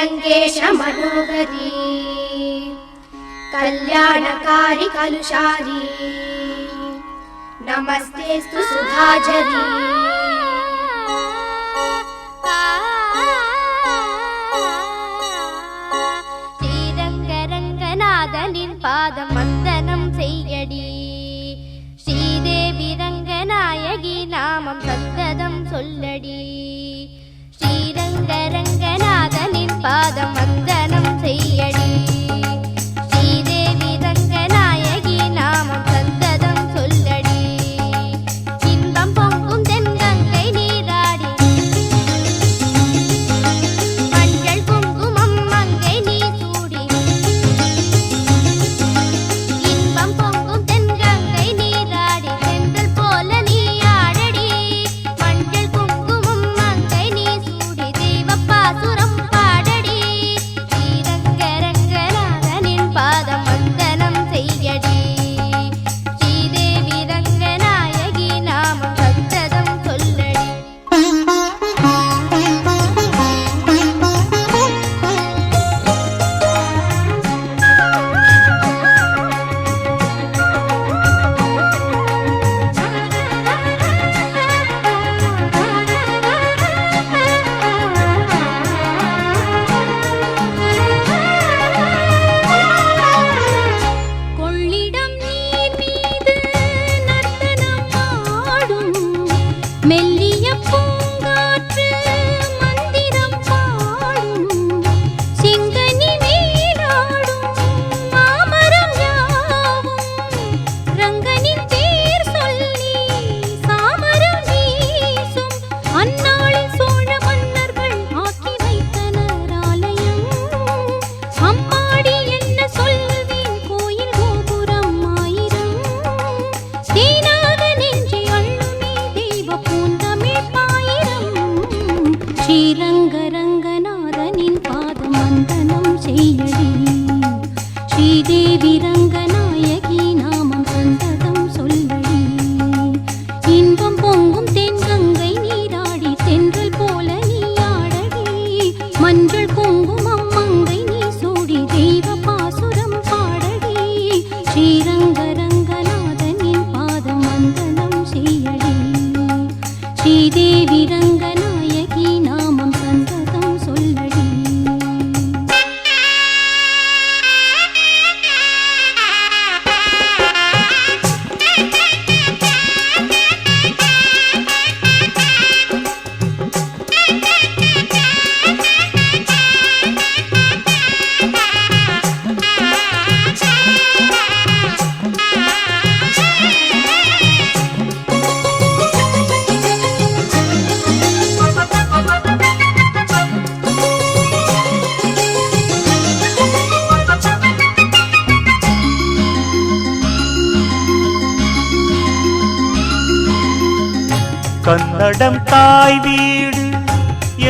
श्रीरङ्गेश मनोहरी कल्याणकारी कलुषारी नमस्तेस्तु सुधाझरी ஸ்ரீரங்கரங்கநாதனின் பாதம் வந்தனம் செய்யடி ஸ்ரீதேவி ரங்கநாயகி நாமம் சந்ததம் சொல்லடி ஸ்ரீரங்கரங்கநாதனின் பாதம் வந்தனம் செய்யடி ஸ்ரீதேவி ரங்கநாயகி நாமம் சந்ததம் சொல்லடி இன்பம் பொங்கும் தென்கங்கை நீராடி மஞ்சள் குங்குமம் மங்கை நீ சூடி இன்பம் பொங்கும் தென்கங்கை நீராடி சென்றல் போல நீ ஆடடி மஞ்சள் குங்குமம் மங்கை நீ சூடி தெய்வப்பாசுரம் பாடடி ஸ்ரீரங்கரங்கநாதனின் பாதம் வந்தனம் செய்யடி ஸ்ரீதேவி ரங்கநாயகி நாமம் சந்ததம் சொல்லடி கொள்ளிடம் நீர் மீது நர்த்தனம் ஆடும் மெல்லிய பூங்காற்று மந்திரம் பாடும் சிங்கனி நீராடும் மாமரம் யாவும் ரங்கனின் பேர் சொல்லி சாமரம் வீசும் அந்நாளில் சோழ மன்னர்கள் ஆக்கி வைத்தனர் ஆலயம் அம்மாடி என்ன சொல்வேன் கோயில் கோபுரம் ஆயிரம் தேனாக நெஞ்சை அள்ளுமே தெய்வ பூந்தமிழ் பாயிரம் ஸ்ரீரங்கரங்கநாதனின் பாதம் வந்தனம் செய்யடி ஸ்ரீதேவி ரங்கநாயகி நாமம் சந்ததம் சொல்லடி இன்பம் பொங்கும் தென்கங்கை நீராடி தென்றல் போல நீ ஆடடி மஞ்சள் குங்குமம் மங்கை நீ சூடி தெய்வ பாசுரம் பாடடி ஸ்ரீரங்கரங்கநாதனின் பாதம் வந்தனம் செய்யடி ஸ்ரீதேவி ரங்கநாயகி நாமம் சந்ததம் சொல்லடி கன்னடம் தாய் வீடு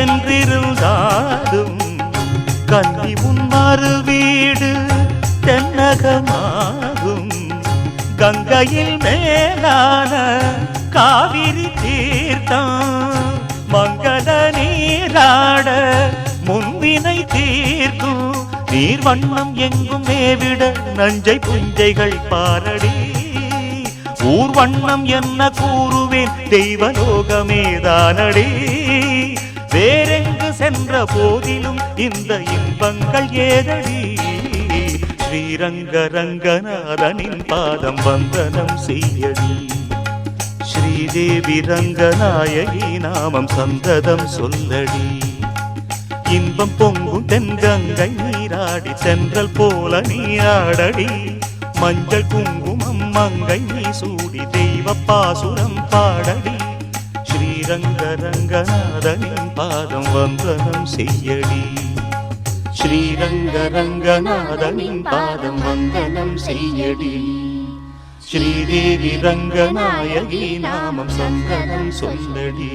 என்றிருந்தாலும் கன்னி உன் மறு வீடு தென்னகமாகும் கங்கையில் மேலான காவிரி தீர்த்தம் மங்கள நீராட முன்வினை தீர்க்கும் நீர் வண்ணம் எங்கும் மேவிட நஞ்சை புஞ்சைகள் பாரடி ஊர் வண்ணம் என்ன கூறுவேன் தெய்வலோகமேதானடி வேறெங்கு சென்ற போதிலும் இந்த இன்பங்கள் ஏதடி ஸ்ரீரங்கரங்கநாதனின் பாதம் வந்தனம் செய்யடி ஸ்ரீதேவி ரங்கநாயகி நாமம் சந்ததம் சொல்லடி இன்பம் பொங்கும் தென்கங்கை நீராடி சென்றல் போல நீ ஆடடி மஞ்சள் குங்குமம் மங்கை நீ சூடி தெய்வ பாசுரம் பாடடி ஸ்ரீரங்கரங்கநாதனின் பாதம் வந்தனம் செய்யடி ஸ்ரீரங்கரங்கநாதனின் பாதம் வந்தனம் செய்யடி ஸ்ரீதேவி ரங்கநாயகி நாமம் சந்தனம் சொல்லடி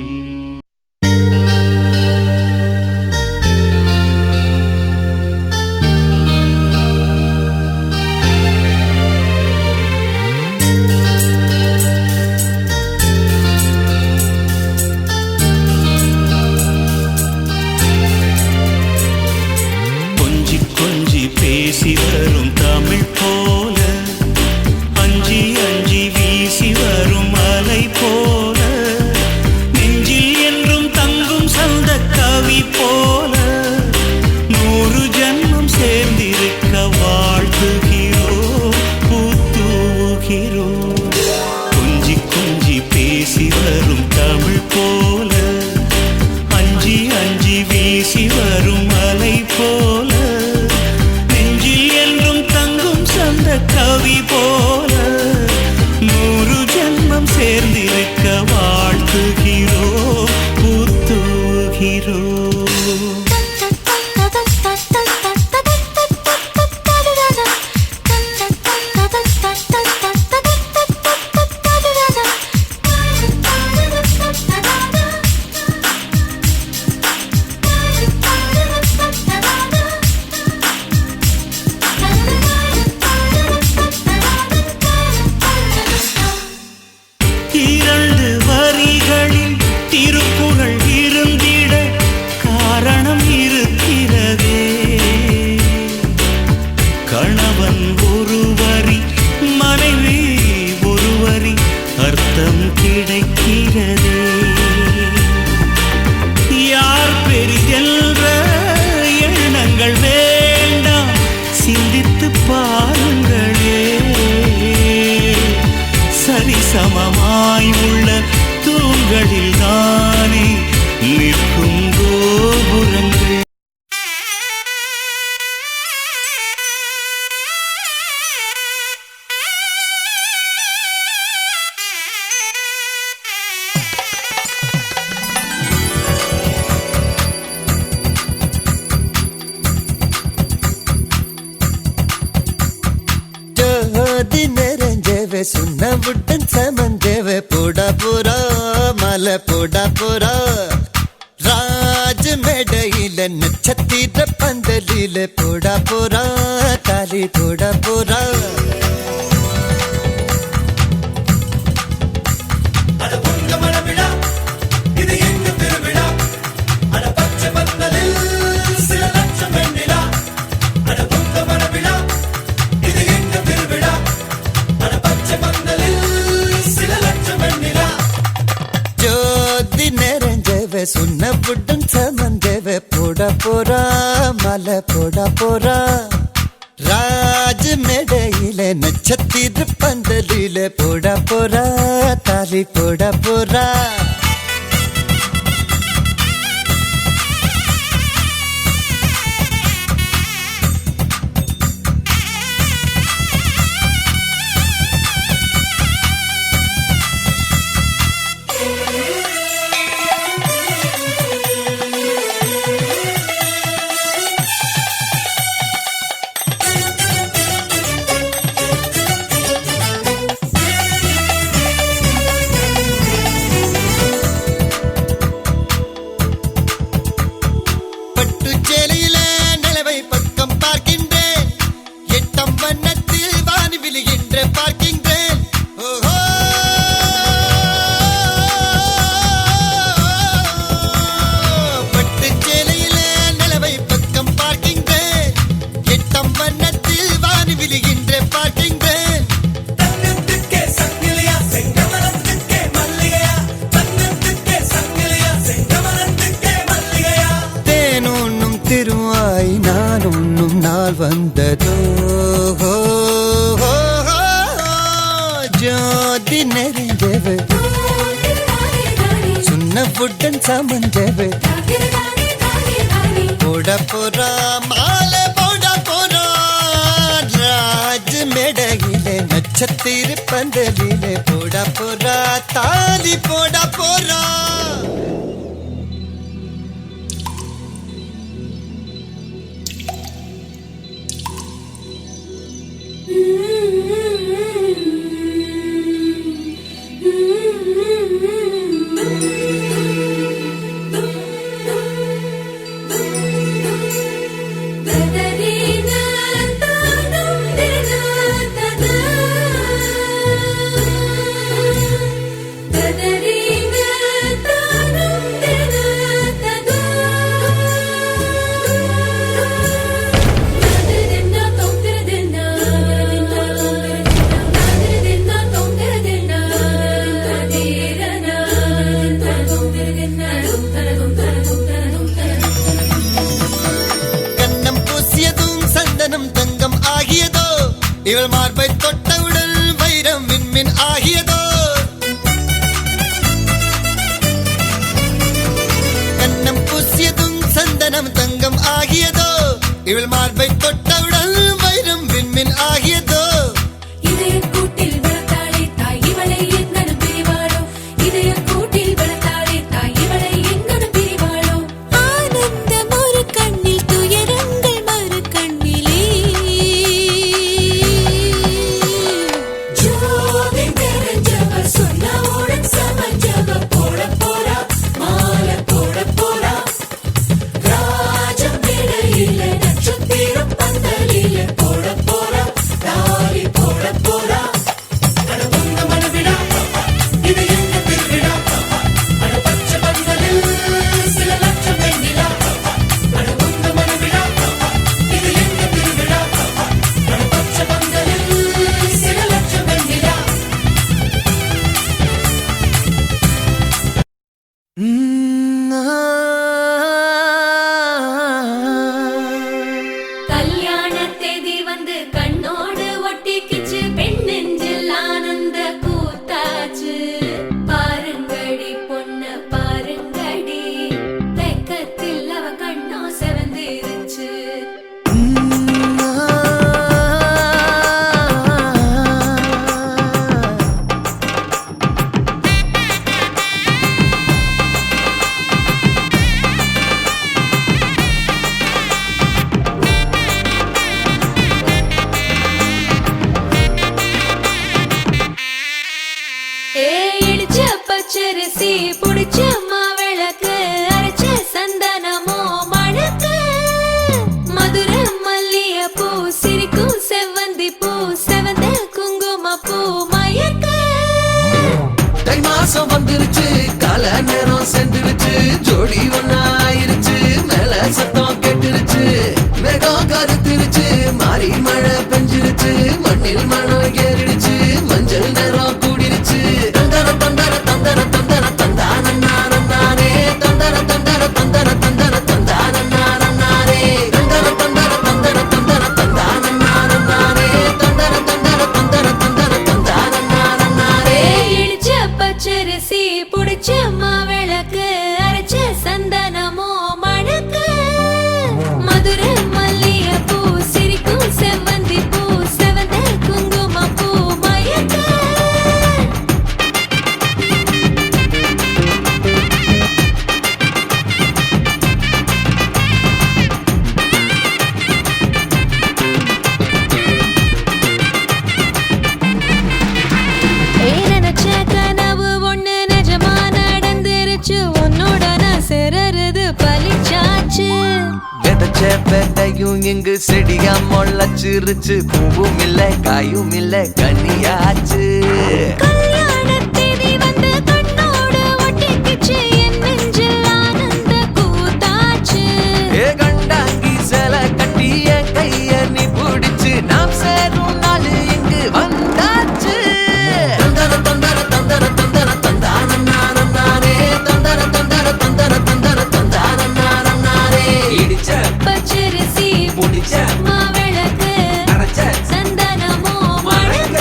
மனைவி போல 100 ஜென்மம் சேர்ந்திருக்க வாழ்த்துகிறோம் புத்துகிறோம். சமமாய் உள்ள தூண்களில் தானே நிற்கும் கோபுரங்கள். சுண்ணவுடன் சமந்தேவ போடா போரா மலை போடா போரா ராஜ மேடையில நட்சத்திர பந்தலில போடா போரா தாலி போடா போரா. சுண்ணவுடன் சமந்தேவ போடா போரா மலை போடா போரா ராஜ மேடையில நட்சத்திர பந்தலில போடா போரா தாலி போடா போரா. வந்ததோ ஜோதி நெறிந்தவ சுண்ணவுடன் சமந்தவ போட போரா மாலை போட போரா ராஜ மேடையிலே நட்சத்திர பந்தலிலே போட போரா தாலி போட போரா. இவள் மார்பை தொட்டவுடன் வைரம் விண்மின் ஆகியதோ கண்ணம் பூசியதும் சந்தனம் தங்கம் ஆகியதோ இவள் மார்பை தொட்டவுடன் வைரம் விண்மின் ஆகியதோ பூ செவந்த குங்கும பூ மயக்க தை மாசம் வந்துருச்சு கால நேரம் சென்றுருச்சு ஜோடி ஒன்னாயிருச்சு மேல சத்தம் கெட்டுருச்சு மேகம் கருத்துருச்சு மாறி மழை பெஞ்சிருச்சு மண்ணில் மனம் ஏறிடுச்சு மஞ்சள் நேரம் கூடிருச்சு தந்தர தந்தர தந்தர தந்தர தந்தான நானே தந்தர தந்தர தந்தர தந்தர தந்தான நானே தந்தர தந்தர தந்தர தந்தர தந்தான நானே தந்தர தந்தர தந்தர தந்தர தந்தான நானே இடிச்ச பச்சரிசி புடிச்ச மாவிளக்கு அரைச்ச சந்தனமோ மணக்கு மதுர மல்லிய பூ சிரிக்கும் செவ்வந்தி பூ செவந்த குங்கும பூ மயக்க நினைச்ச கனவு ஒண்ணு நிஜமா நடந்துருச்சு உன்னோட நான் சிறருது பலிச்சாச்சு விதைச்ச விதையும் இங்கு செடியா முளைச்சிருச்சு பூவும் இல்ல காயும் இல்ல கனியாச்சு கல்யாணத்தேதி வந்து கண்ணோடு ஒட்டிக்கிச்சு என் நெஞ்சில் ஆனந்த கூத்தாச்சு ஏ கண்டாங்கி சில கட்டி என் கைய நீ பிடிச்சு நாம் சேரும் நாள் இங்கு வந்தாச்சு தந்தர தந்தர தந்தர தந்தர தந்தான நானே தந்தர தந்தர தந்தர தந்தர தந்தான நானே இடிச்ச பச்சரிசி முடிச்ச மாவிளக்கு அரைச்ச சந்தனமோ மணக்க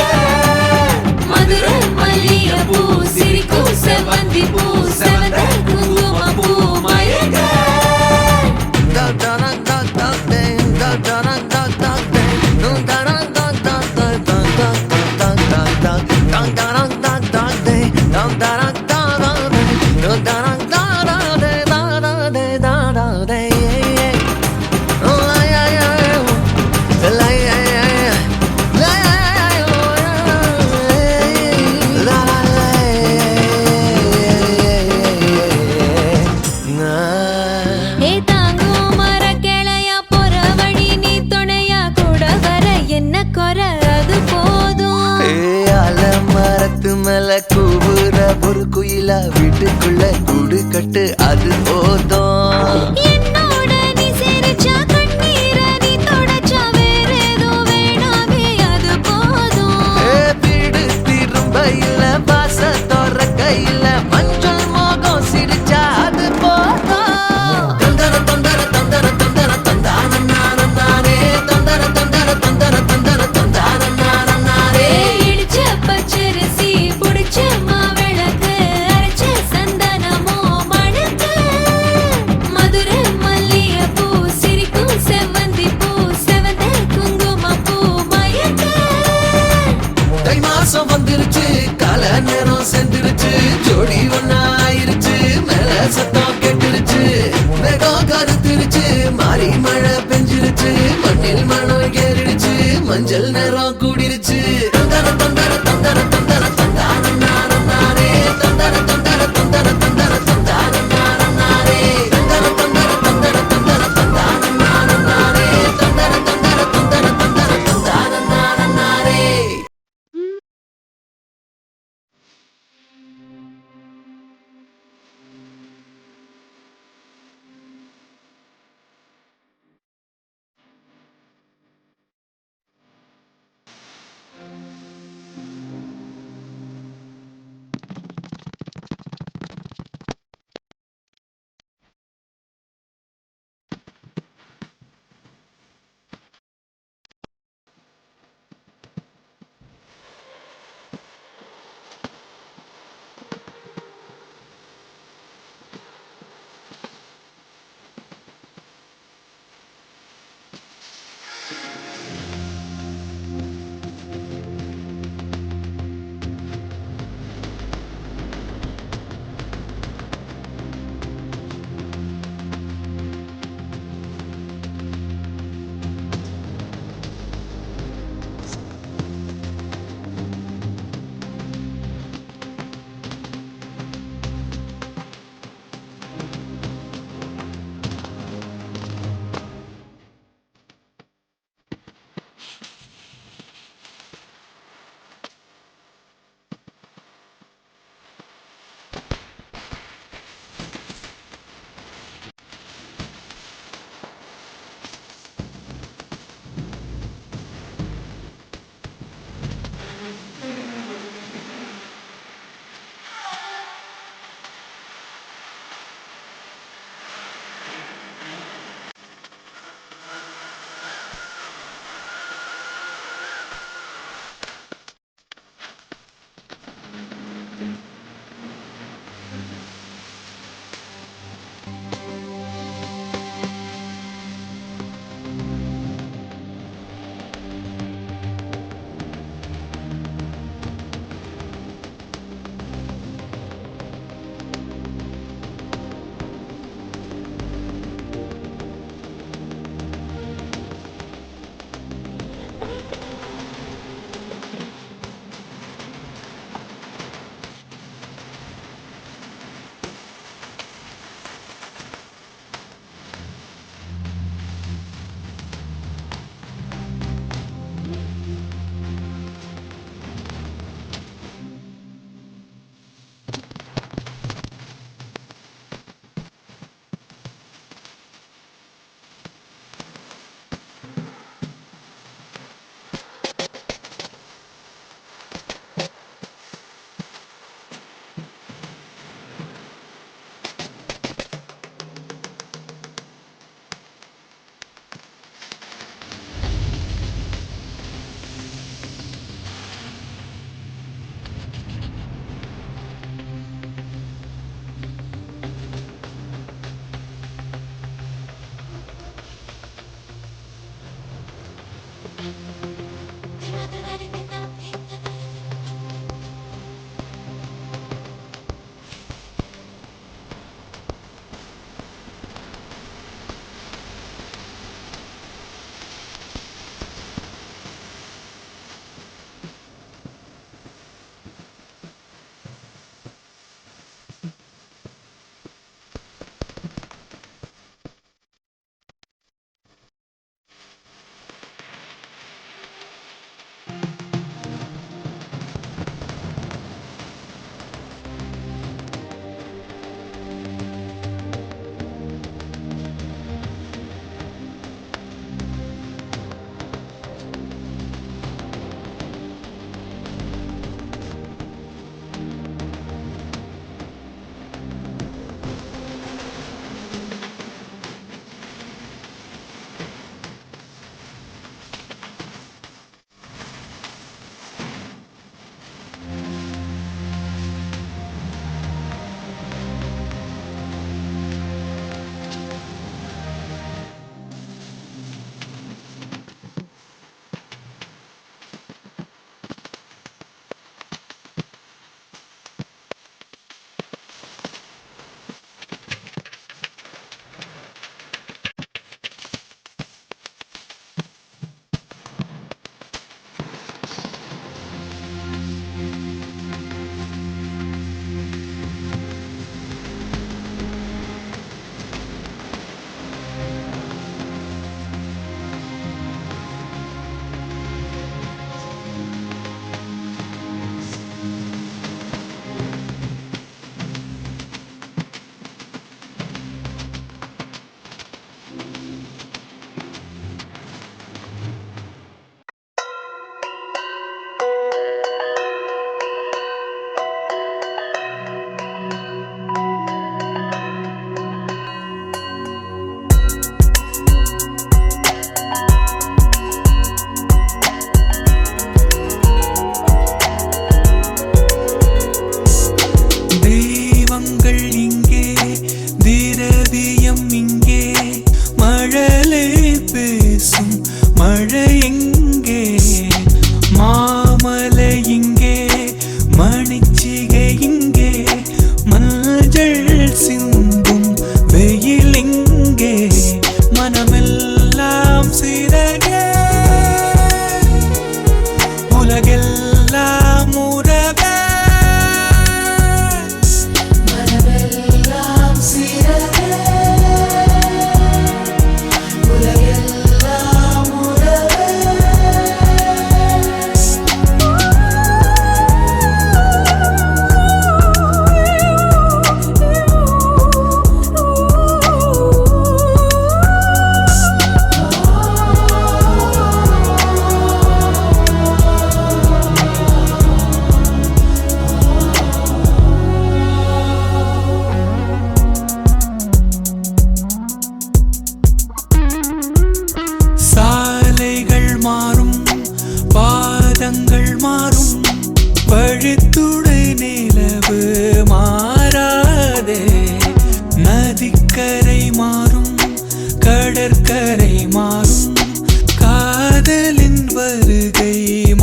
மதுர மல்லிய பூ சிரிக்கும் செவ்வந்தி பூ செவந்த குங்கும பூ மயக்க ஏ தாங்கும் மர கிளையா போற வழி நீ துணையா கூட வர என்ன குறை அது போதும் மரத்து மேல கூவுற ஒரு குயிலா வீட்டுக்குள்ள கூடு கட்டு அது போதும் என்னோட நீ சிரிச்சா கண்ணீர நீ தொடச்சா வேற ஏதோ வேணாமே அது போதும் வீடு திரும்ப இல்ல பாச தோறக்க இல்ல மஞ்சள் மோகம் சிரிச்சா அது போதும் தந்தர தந்தர தந்தர தந்தர தந்தான நானே தந்தர தந்தர தந்தர தந்தர தந்தான நானே இடிச்ச பச்சரிசி புடிச்ச மாவிளக்கு அரைச்ச சந்தனமோ மணக்க மதுர மல்லிய பூ சிரிக்கும் செவ்வந்தி பூ செவந்த குங்கும பூ மயக்க தை மாசம் வந்துருச்சு கால நேரம் சென்றுருச்சு ஜோடி ஒன்னாயிருச்சு மேல சத்தம் கெட்டுருச்சு மேகம் கருத்துருச்சு மாறி மழை பெஞ்சிருச்சு மண்ணில் மனம் ஏறிடுச்சு மஞ்சள் நேரம் கூடிருச்சு தந்தர தந்தர தந்தர தந்தர தந்தான நானே தந்தர தந்தர தந்தர தந்தர தந்தான நானே தந்தர தந்தர தந்தர தந்தர தந்தான நானே தந்தர தந்தர தந்தர தந்தர தந்தான நானே உலகெல்லாம் உறவே மனமெல்லாம் சீரவே உலகெல்லாம் உறவே சாலைகள் மாறும் பாதங்கள் மாறும் வழித்துணை நிலவு மாறாதே நதிக்கரை மாறும் கடற்கரை மாறும் காதலின் வருகை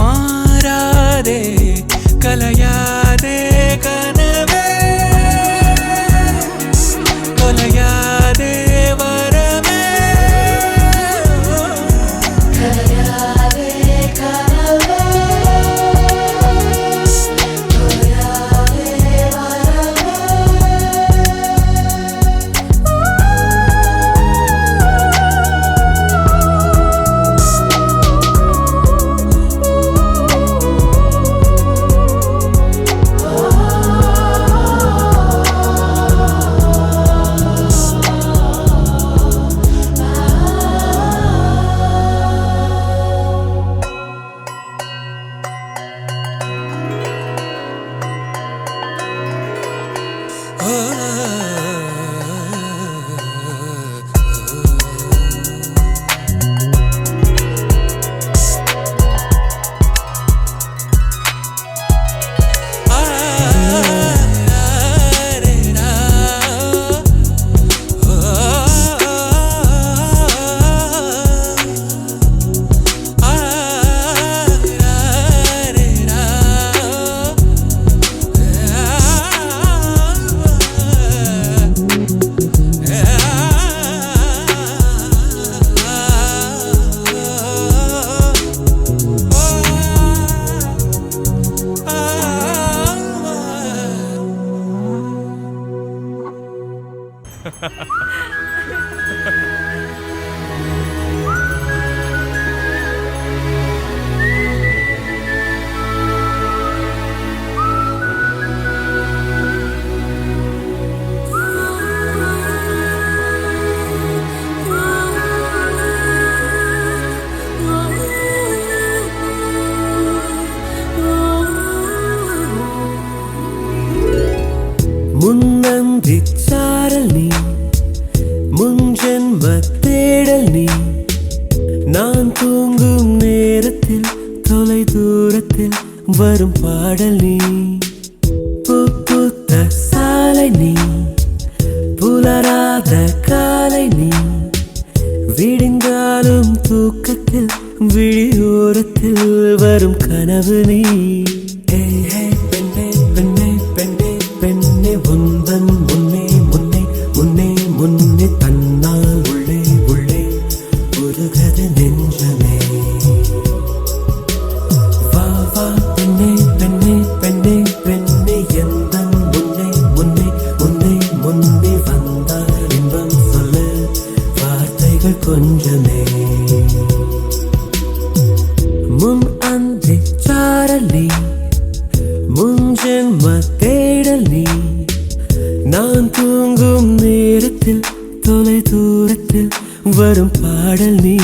மாறாதே கலையாதே கனவே கொலையாதே வரமே கலையாதே கனவே கொலையாதே வரவே முன்னந்தி சாரல் நீ முன்ஜென்ம தேடல் நீ நான் தூங்கும் நேரத்தில் தொலை தூரத்தில் வரும் பாடல் நீ பூத்த சாலை நீ புலராத காலை நீ விடிந்தாலும் தூக்கத்தில் விழியோரத்தில் வரும் கனவு நீ பெண்ணே பெண்ணே பெண்ணே பெண்ணே உந்தன் முன்னே முன்னே முன்னே முன்னே தன்னால் உள்ளே உள்ளே உருகது நெஞ்சமே வா வா பெண்ணே பெண்ணே பெண்ணே பெண்ணே எந்தன் முன்னே முன்னே முன்னே முன்னே வந்தால் இன்பம் சொல்ல வார்த்தைகள் கொஞ்சமே முன் அந்தி சாரல் நீ முன்ஜென்ம தேடல் நீ நான் தூங்கும் நேரத்தில் தொலை தூரத்தில் வரும் பாடல் நீ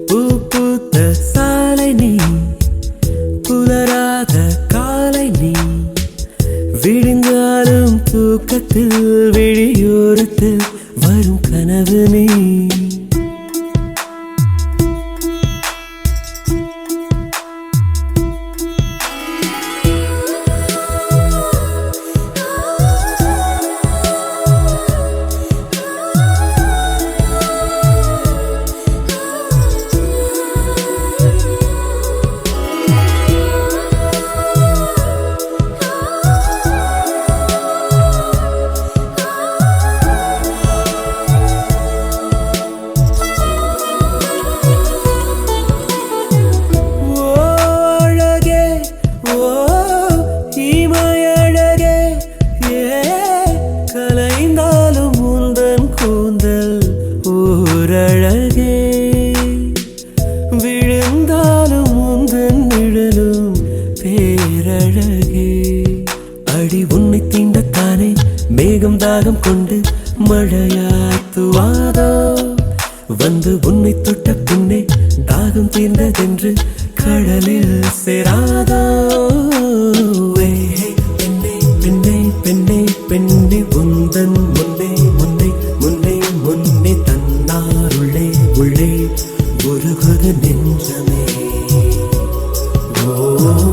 பூத்த சாலை நீ புலராத காலை நீ விடிந்தாலும் தூக்கத்தில் விழியோரத்தில் வரும் கனவு நீ பேரழகே அடி உன்னை தீண்டத்தானே மேகம் தாகம் கொண்டு மழையாத்துவாதோ வந்து உன்னை தொட்ட பின்னே தாகம் தீர்ந்ததென்று கடலில் சேராதோ பெண்ணே பெண்ணே பெண்ணே பெண்ணே உந்தன் முன்னே முன்னே முன்னே முன்னே தன்னாருள்ளே உள்ளே உருகுது நெஞ்சமே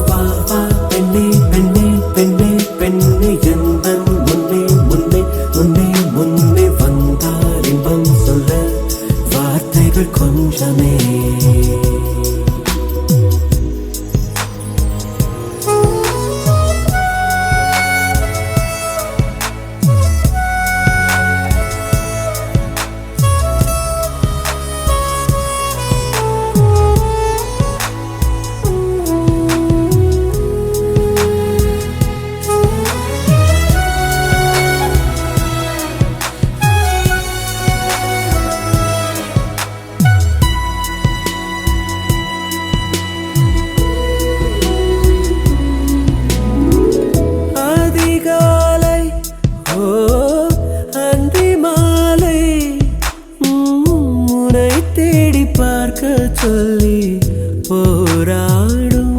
வா வா பெண்ணே பெண்ணே பெண்ணே பெண்ணே எந்தன் முன்னே முன்னே முன்னே முன்னே வந்தார் இன்பம் சொல்ல வார்த்தைகள் கொஞ்சமே சொல்லி போராடும்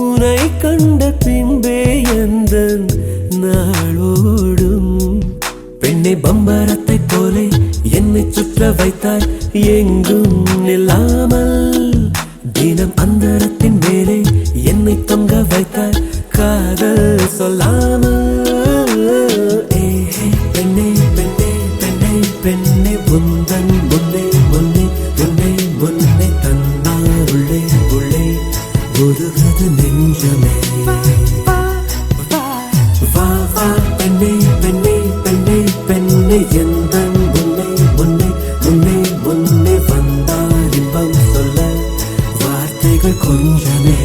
உனை கண்ட பின்பே எந்த நாளோடும் பெண்ணை பம்பரத்தை போலே என்னை சுற்ற வைத்தாய் எங்கும் நில்லாமல் தினம் அந்தரத்தின் மேலே என்னை தொங்க வைத்தாய் காதல் சொல்லாமல் பெண்ணே பெண்ணே பெண்ணே பெண்ணே உந்தன் முன்னே முன்னே முன்னே முன்னே தந்தாருள்ளே உள்ளே உருகுது நெஞ்சமே வா வா பெண்ணே பெண்ணே பெண்ணே பெண்ணே எந்தன் முன்னே முன்னே முன்னே முன்னே வந்தார் இன்பம் சொல்ல வார்த்தைகள் கொஞ்சமே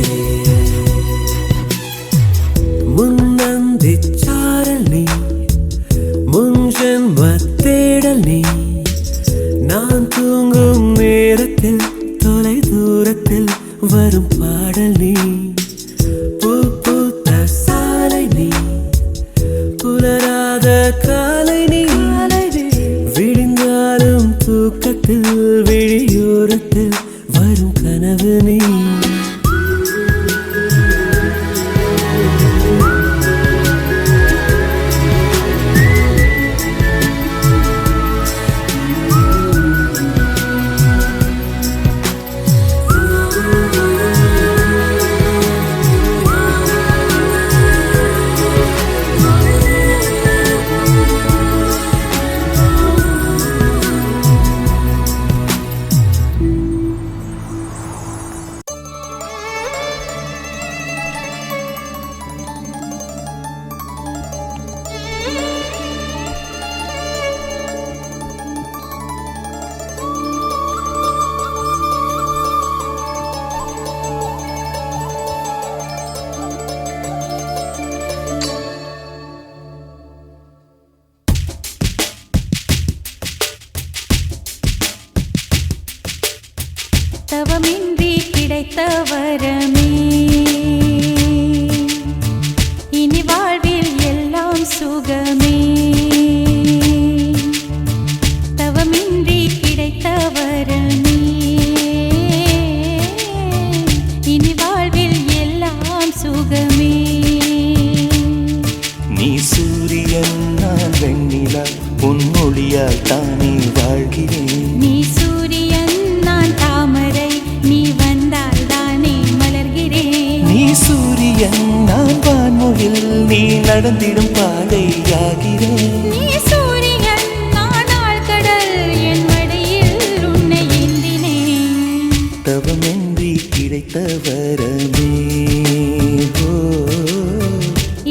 முன்னந்தி சாரல் நீ முன்ஜென்ம தேடல் நீ நான் தூங்கும் நேரத்தில் தொலை தூரத்தில் வரும் பாடல் நீ பூ பூத்த சாலை நீ புலராத காலை நீ விழுந்தாலும் தூக்கத்தில் விழியோரத்தில் வரும் கனவு நீ தவமின்றி கிடைத்த வரமே இனி வாழ்வில் எல்லாம் சுகமே தவமின்றி கிடைத்த வரமே இனி வாழ்வில் எல்லாம் சுகமே நீ சூரியன் நான் வெண்ணிலா பொன்மொழியால் தானே வாழ்கிறேன் நீ சூரியன் நான் தாமரை நீ வந்தால் தானே மலர்கிறேன் நீ சூரியன் நான் வான்முகில் நீ நடந்திடும் பாதையாகிறேன் நீ சூரியன் நான் ஆழ்கடல் என் மடியில் உன்னை ஏந்தினேன் தவமின்றி கிடைத்த வரமே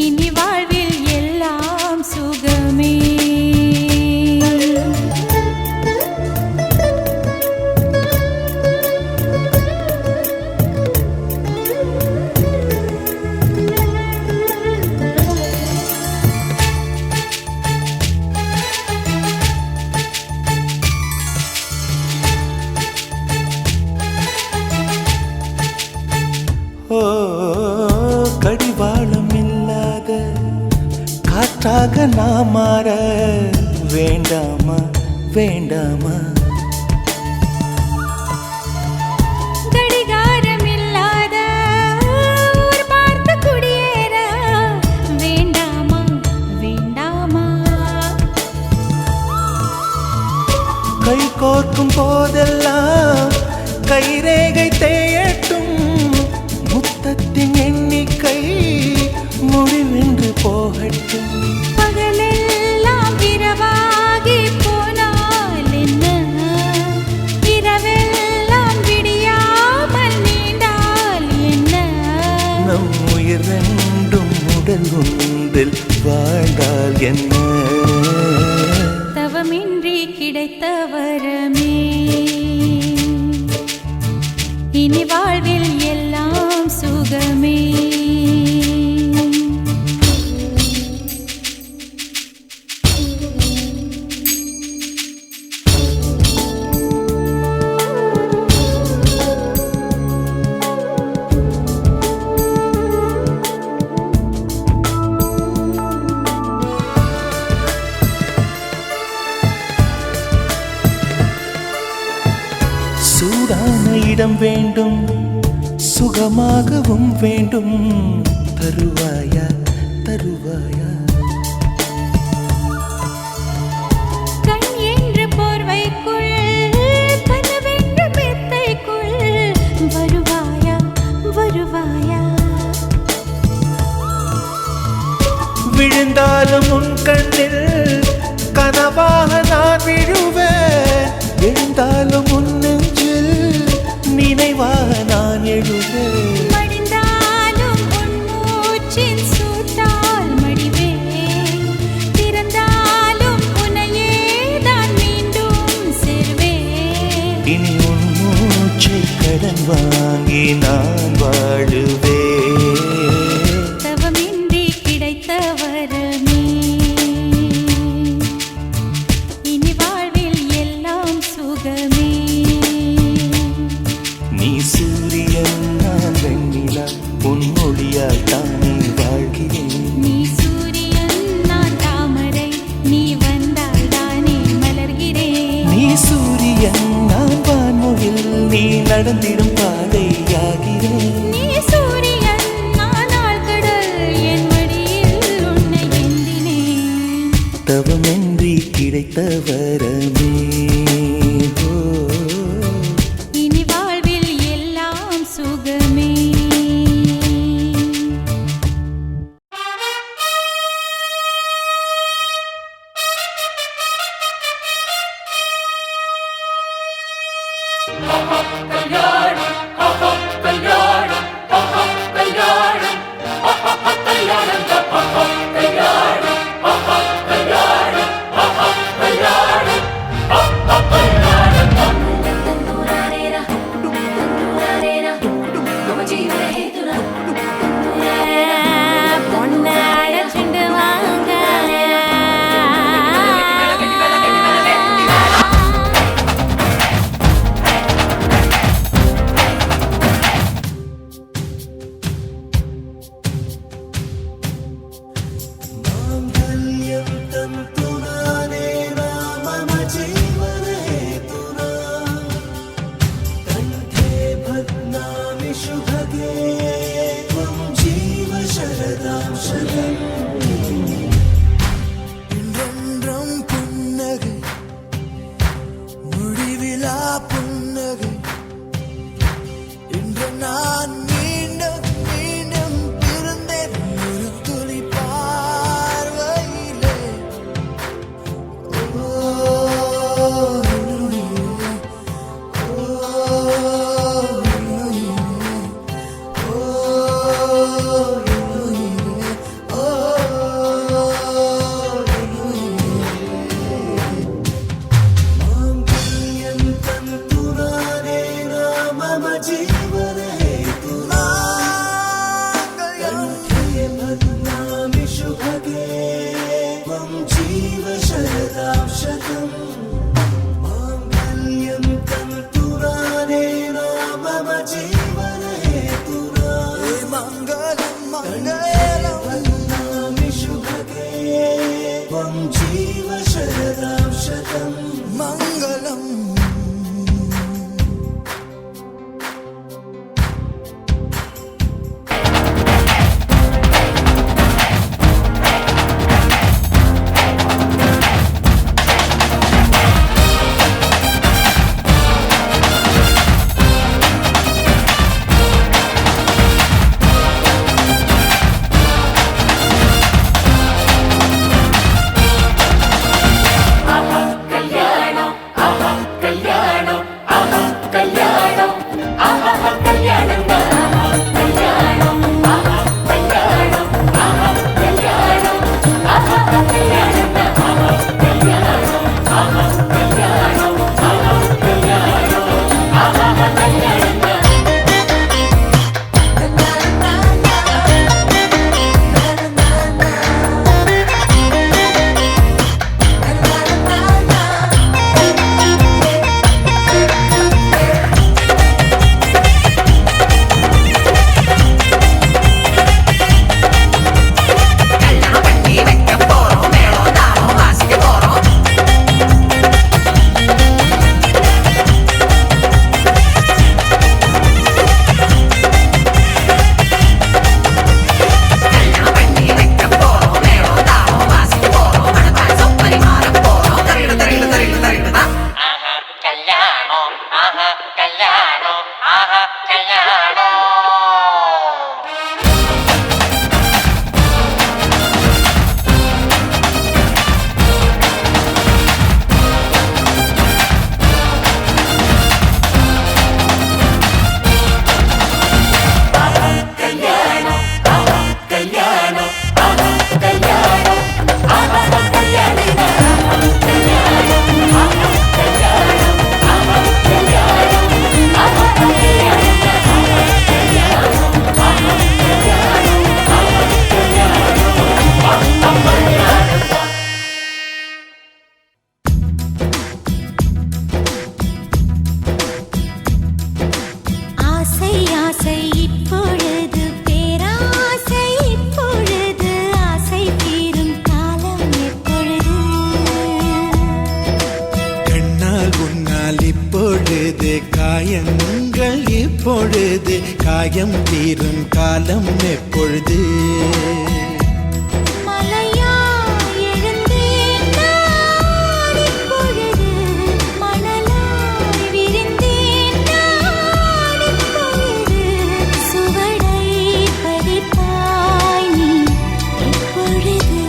இனி வாழ்வில் எல்லாம் சுகமே ஓ உனக்காக நான் மாற வேண்டாமா வேண்டாமா? கடிகாரம் இல்லாத ஊர் பார்த்து குடியேற வேண்டாமா வேண்டாமா? கை கோர்க்கும் போதெல்லாம் கைரேகை தேயட்டும், முத்தத்தின் எண்ணிக்கை முடிவென்று போகட்டும். பகலெல்லாம் இரவாகி போனால் என்ன, இரவெல்லாம் விடியாமல் நீண்டால் என்ன? நம் உயிர் ரெண்டும் உடல் ஒன்றில் வாழ்ந்தால் என்ன? தவமின்றி கிடைத்த வரமே இனி வாழ்வில் எல்லாம் சுகமே. சூடான இடம் வேண்டும், சுகமாகவும் வேண்டும். தருவாயா தருவாயா? கண் என்ற போர்வைக்குள் கனவென்ற மெத்தைக்குள் வருவாயா வருவாயா? விழுந்தாலும் உன் கண்ணில் கனவாக நான் விழுவேன், எழுந்தாலும் உன் நெஞ்சில் நினைவாக நான் எழுவேன். மடிந்தாலும் உன் மூச்சின் சூட்டால் மடிவேன், திறந்தாலும் உன்னையே தான் மீண்டும் சேர்வேன். இனி உன் மூச்சை கடன் வாங்கி நான் வாழுவேன். தவமின்றி கிடைத்த வரமே இனி வாழ்வில் எல்லாம் சுகமே. நீ சூரியன் நான் வெண்ணிலா, உன் மொழியால் தானே வாழ்கிறேன். நீ சூரியன் நான் தாமரை, நீ வந்தால் தானே மலர்கிறேன். நீ சூரியன் நான் வான்முகில், நீ நடந்திடும் பாதையாகிறேன். நீ சூரியன் நான் ஆழ்கடல், என் மடியில் உன்னை ஏந்தினேன். தவமின்றி கிடைத்த வரமே ஓ. இனி வாழ்வில் எல்லாம் சுகமே. பொண்ணை அழைச்சிட்டு வாங்க. என்றென்றும் புன்னகை, முடிவிலா புன்னகை. இன்று நான் மீண்டும் மீண்டும் பிறந்தேன் ஒரு துளி பார்வையிலே. ஓ, ஓ, ஓ, எப்பொழுது காயம் தீரும் காலம் எப்பொழுது மலையா எழுந்தேன் நான் இப்பொழுது மணலாய் விரிந்தேன் நான் இப்பொழுது சுவடை பதிப்பாய் நீ இப்பொழுது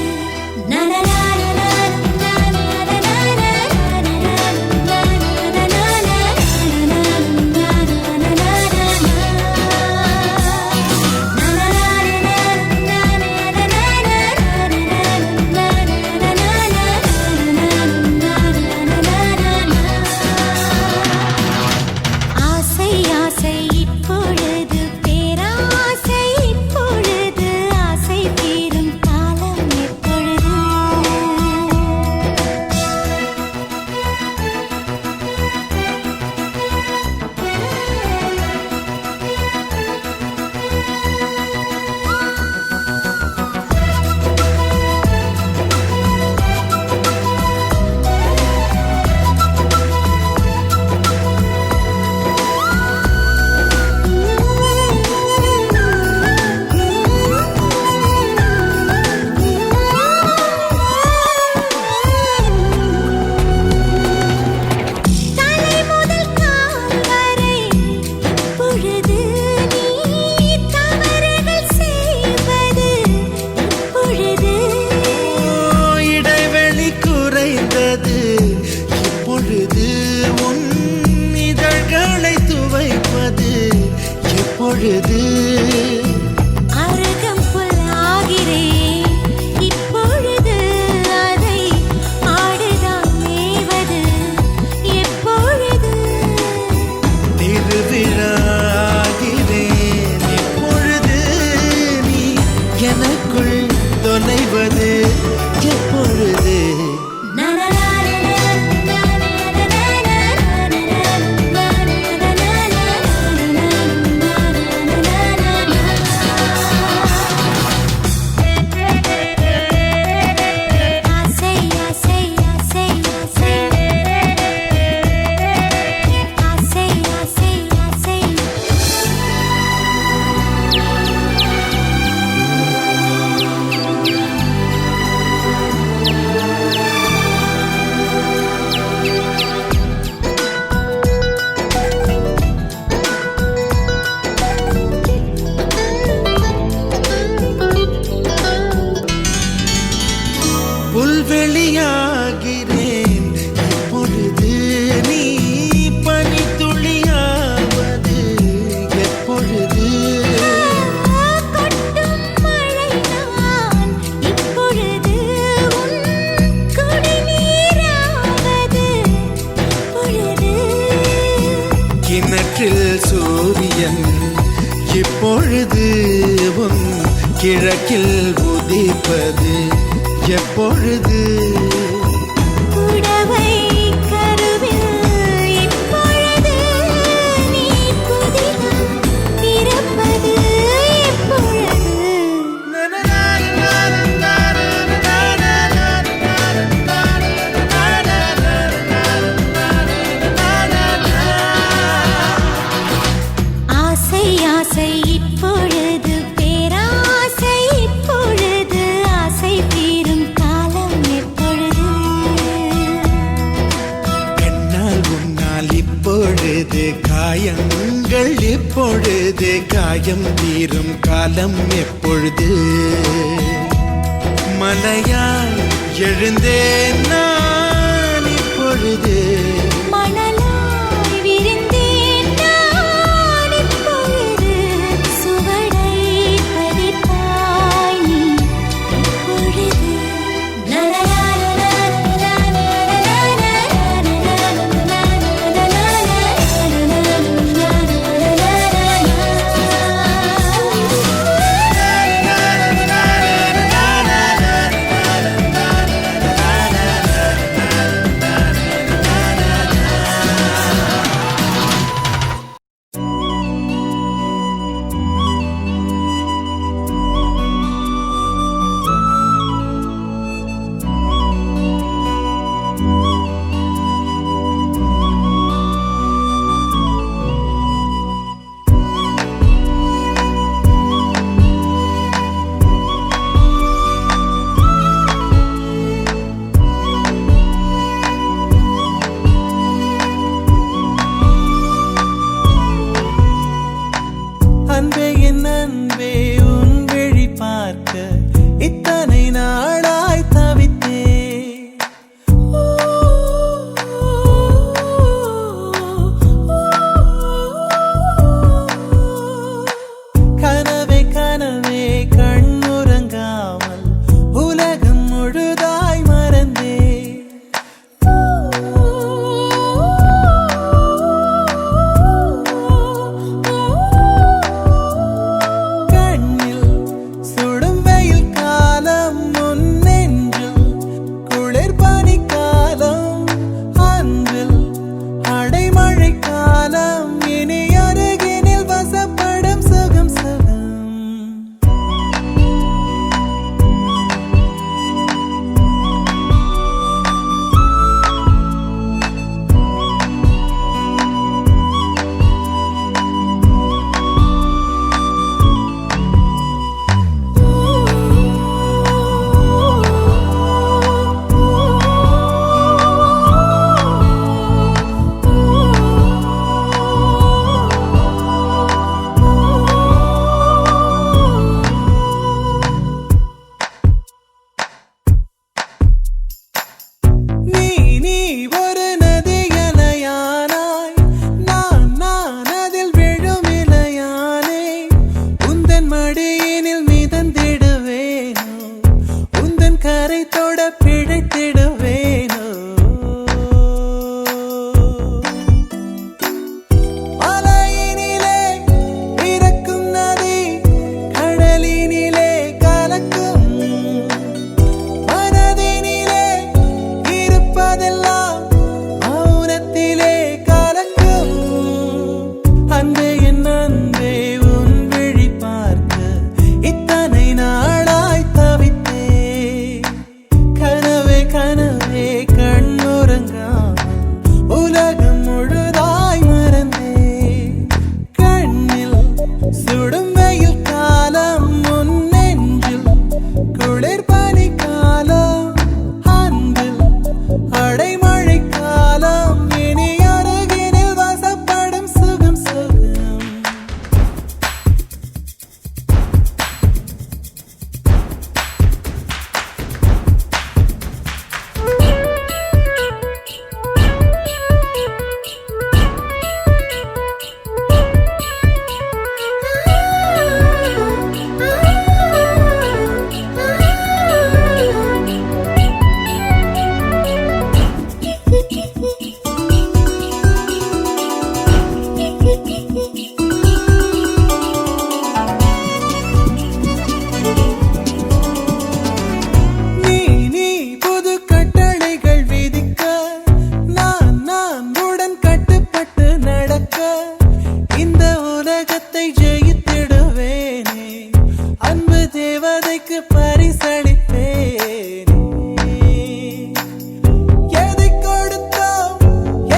ஆசை ஆசை இப்பொழுது பேராசை இப்பொழுது ஆசை தீரும் காலம் எப்பொழுது தலை முதல் கால் வரை இப்பொழுது நீ தவறுகள் செய்வது இப்பொழுது இடைவெளி குறைந்தது இப்பொழுது உன் இதழ்களை துவைப்பது எப்பொழுது அருகம் புல்லாகிறேன் இப்பொழுது அதை ஆடுதான் மேவது எப்பொழுது திருவிழாகிறேன் இப்பொழுது நீ எனக்குள் தொலைவது எப்பொழுது ஆசை ஆசை ஆசை ஆசை ஆசை ஆசை ஆசை புல்வெளியாகிறேன் இப்பொழுது நீ பனித்துளியாவது எப்பொழுது கொட்டும் மழை நான் இப்பொழுது உன் குடிநீராவது இப்பொழுது கிணற்றில் சூரியன் இப்பொழுது உன் கிழக்கில் உதிப்பது எப்பொழுது புடவை கருவில் இப்பொழுது நீ புதிதாக பிறப்பது எப்பொழுது ஆசை ஆசை இப்பொழுது பேராசை இப்பொழுது ஆசை தீரும் காலம் எப்பொழுது என்னால் உன்னால் இப்பொழுது காயங்கள் இப்பொழுது காயம் தீரும் காலம் எப்பொழுது மலையாய் எழுந்தேன் நான் இப்பொழுது மணலாய் விரிந்தேன் நான் இப்பொழுது சுவடை பதிப்பாய் நீ இப்பொழுது ஜெயித்திடுவேனே அன்பு தேவதைக்கு பரிசளிப்பேனே எதை கொடுத்தோம்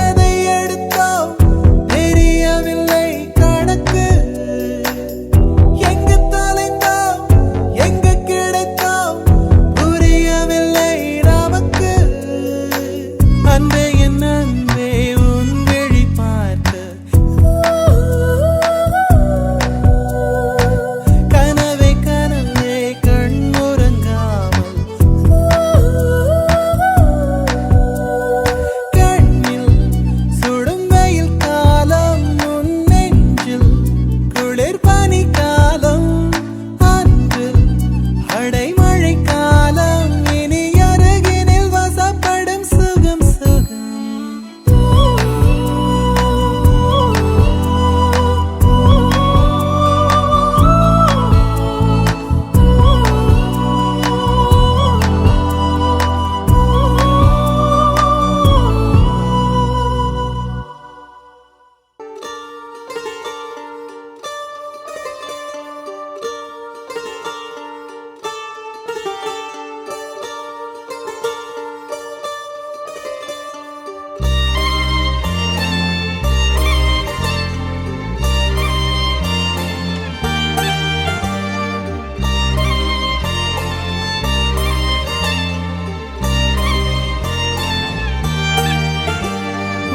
எதை எடுத்தோம் தெரியவில்லை கணக்கு எங்கு தொலைந்தோம் எங்கு கிடைத்தோம் புரியவில்லை நமக்கு அன்பே என் அன்பே உன் விழி பார்க்க கனவே கனவே கண்ணுறங்காமல் கண்ணில் சுடும் வெயில் காலம் உன் நெஞ்சில் குளிர் பனி காலம் அன்றில் அடைமழை காலம் இனி அருகினில் வசப்படும் சுகம் சுகம்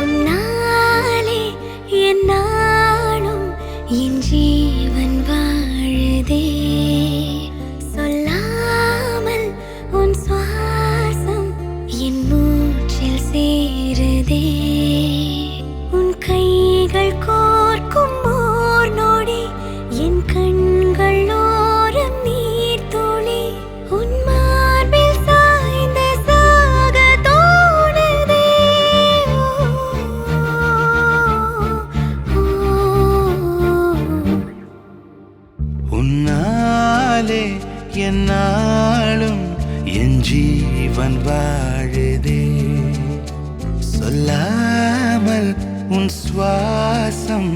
உன்னாலே என் நாளும் என் ஜீவன் வாழுதே சொல்லாமல் உன் சுவாசம் என் மூச்சில் சேருதே உன் கைகள் கோர்க்கும் ஓர் நொடி என் கண்கள் ஓரம் நீர் துளி உன் மார்பில் சாய்ந்து சாக தோணுதே உன்னாலே என் நாளும் என் ஜீவன் வாழுதே சொல்லாமல் உன் சுவாசம்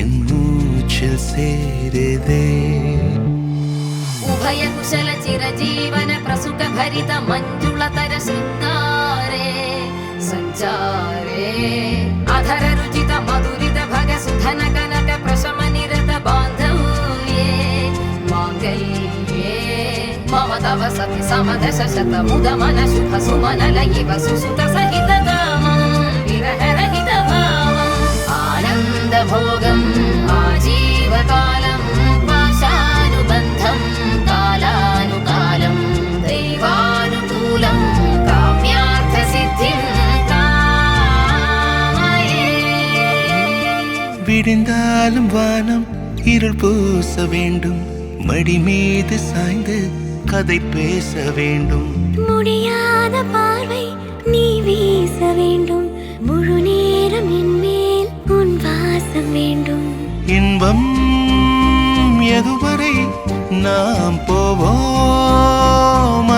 என் மூச்சில் சேருதே उभय कुशल चिरजीवन प्रसुख भरित मंजुलतर शृंगारे संचारे अधर रुचित मधुरित भग सुधन कनक प्रशम निरत बांधव्ये मांगल्ये मम तव सति समदश शत मुद मन शुभ सुमन लयिव सुसुत सहित कामं विरह रहित भावम् आनंद भोगं आजीवकालं पाशानुबन्धं कालानुकालं दैवानुकूलं काम्यार्थ सिद्धिं कामये விடிந்தாலும் வானம் இருள் பூச வேண்டும் மடி மீது சாய்ந்து கதை பேச வேண்டும் முடியாத பார்வை நீ வீச வேண்டும் முழு நேரம் என் மேல் உன் வாசம் வேண்டும் இன்பம் எதுவரை நாம் போவோம்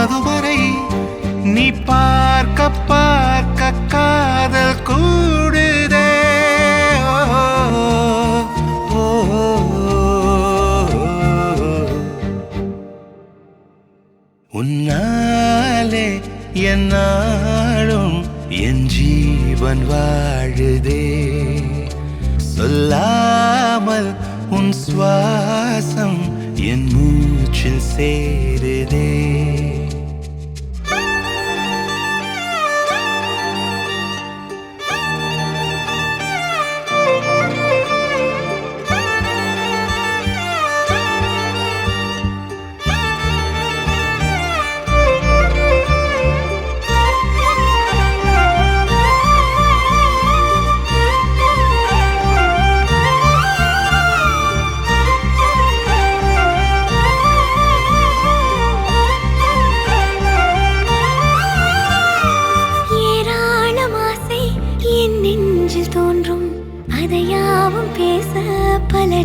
அதுவரை நீ பார்க்க பார்க்க காதல் கூடுதே ஓ, ஓ, ஓ. உன்னாலே என் நாளும் என் ஜீவன் வாழுதே சொல்லாமல் உன் சுவாசம் என் மூச்சில் சேருதே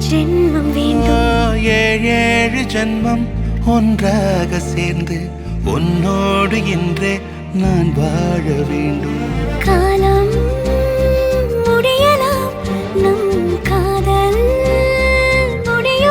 ஜென்மம் வேண்டும். ஏழேழு ஜென்மம் ஒன்றாக சேர்ந்து உன்னோடு இன்றே நான் வாழ வேண்டும். காலம் முடியலாம் நம் காதல் முடியும்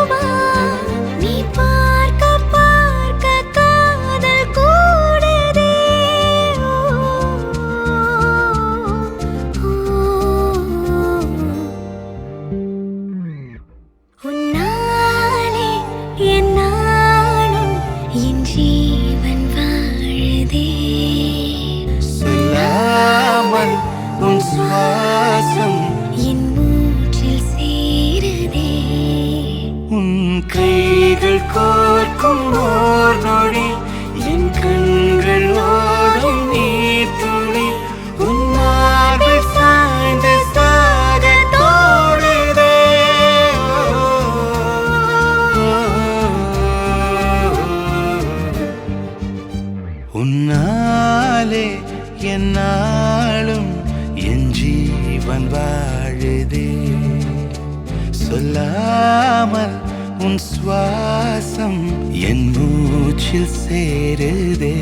கைகள் கோர்க்கும் ஓர் நொடி என் கண்கள் ஓடும் நீர் துளி உன் மார்பில் சாய்ந்து சாக தோடுதே. உன்னாலே என்னாலும் என் ஜீவன் வாழுதே. சொல்லாமல் உன் சுவாசம் என் மூச்சில் சேருதே.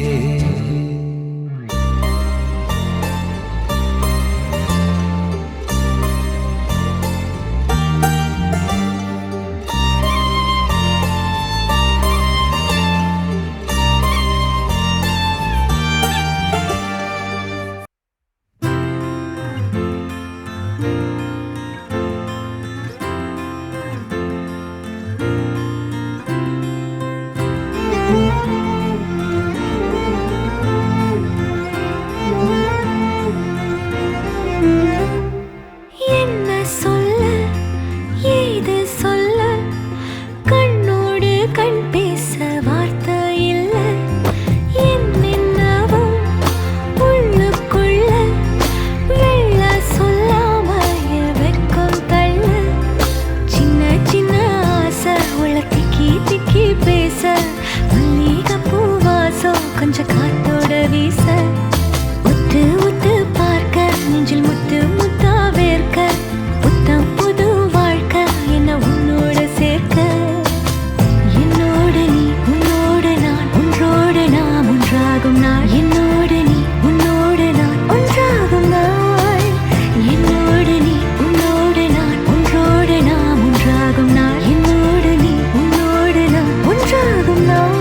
என்ன சொல்ல ஏது சொல்ல கண்ணோடு கண் பேச வார்த்தை இல்ல என்னென்னவோ உள்ளுக்குள்ள வெள்ள சொல்லாம வெக்கம் தள்ள சின்ன சின்ன ஆசை உள்ள திக்கி திக்கி பேச மல்லிகை பூவாசம் கொஞ்சம் காத்தோட வீச உத்து உத்து பார்க்க நெஞ்சில் முத்து முத்தா வேர்க்க புத்தம் புது வாழ்க்கை என்ன உன்னோட சேர்க்க என்னோடு நீ உன்னோடு நான் ஒன்றோடு நாம் ஒன்றாகும் நாள் என்னோடு நீ உன்னோடு நான் ஒன்றாகும் நாள் என்னோடு நீ உன்னோடு நான் ஒன்றோடு நாம் ஒன்றாகும் நாள் என்னோடு நீ உன்னோடு நான் ஒன்றாகும் நாள்.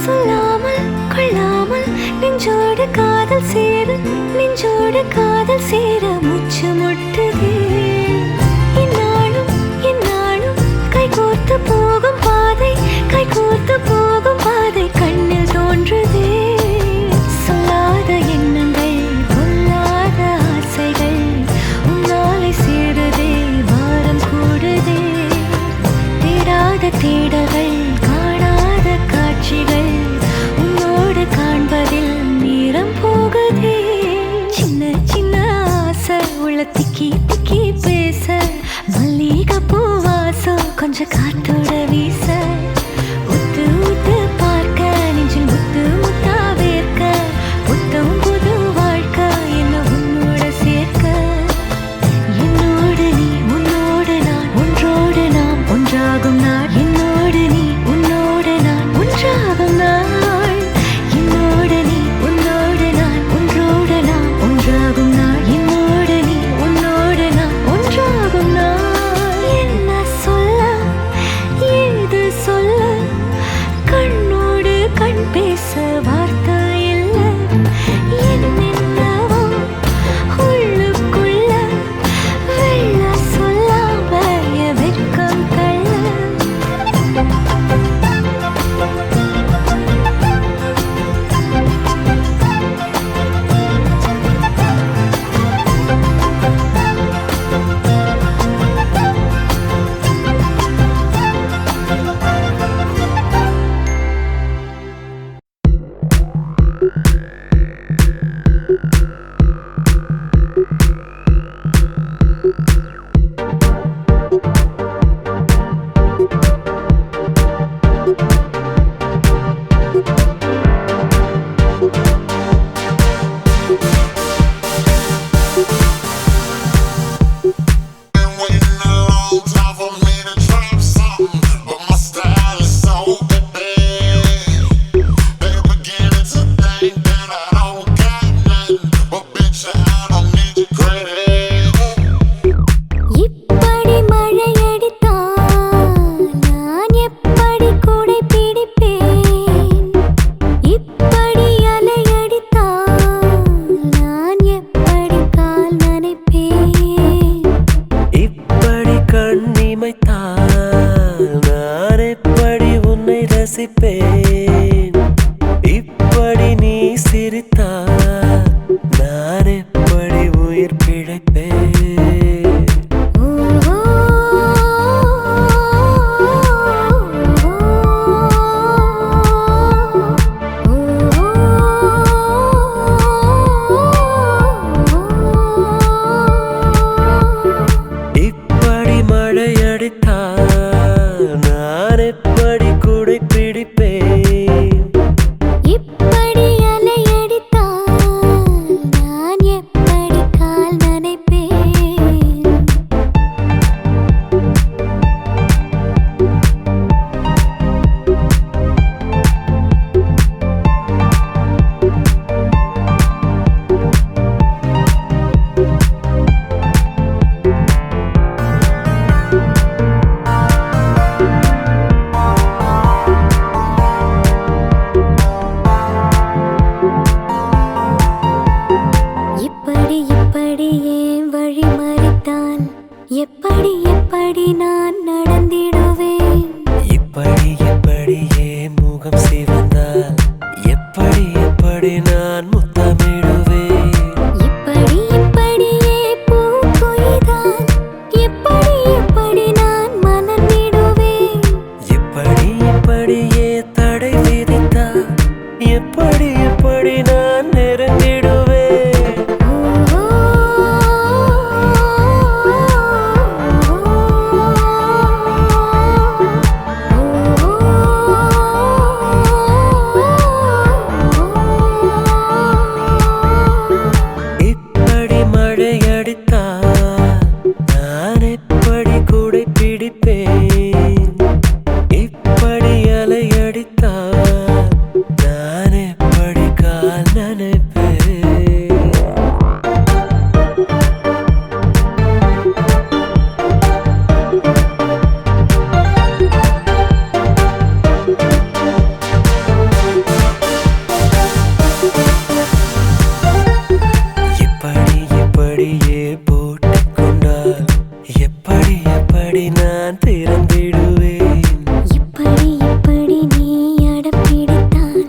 சொல்லாமல் கொள்ளாமல் நெஞ்சோடு காதல் சேர நெஞ்சோடு காதல் சேர மூச்சு முட்டுதே. இந்நாளும் இந்நாளும் கைகோர்த்து போகும் பாதை கைகோர்த்து போகும் பாதை கண்ணில் தோன்றுதே. சொல்லாத எண்ணங்கள் கொல்லாத ஆசைகள் உன்னாலை சேருதே பாரம் கூடுதே. தேடாத தேடல்கள் காணாத காட்சிகள் உன்னோடு காண்பதில் நேரம் போகுதே. சின்ன சின்ன ஆசை உள்ள திக்கி திக்கி பேச மல்லிகை பூவாசம் கொஞ்சம் காத்தோட வீச உத்து உத்து பார்க்க நெஞ்சில் முத்து முத்தா வேர்க்க புத்தம் புது வாழ்க்கை என்ன உன்னோட சேர்க்க என்னோடு நீ உன்னோடு நான் ஒன்றோடு நாம் ஒன்றாகும் நாள் என்னோடு நீ உன்னோடு நான் ஒன்றாகும் நாள் என்னோடு நீ உன்னோடு நான் ஒன்றோடு நாம் ஒன்றாகும் நாள் என்னோடு நீ உன்னோடு இப்படி ஏன் வழி மறித்தால் எப்படி எப்படி நான் நடந்திடுவேன் இப்படி எப்படியே முகம் சிவந்தால் எப்படி எப்படி நான் முத்தமிடுவேன் இப்படி இப்படியே பூ கொய்தால் எப்படி எப்படி நான் மலர்ந்திடுவேன் இப்படி இப்படியே தடை விதித்தால் எப்படி எப்படி நான் நெருங்கிடுவேன் ஓ இப்படி மழையடித்தால் நான் எப்படி கூடை பிடிப்பேன் இப்படி அலையடித்தால் நான் எப்படி கால் நனைப்பேன் இப்படி இப்படியே போட்டுக் கொண்டால் எப்படி எப்படி நான் திறந்திடுவேன் இப்படி இப்படி நீ அடம் பிடித்தால்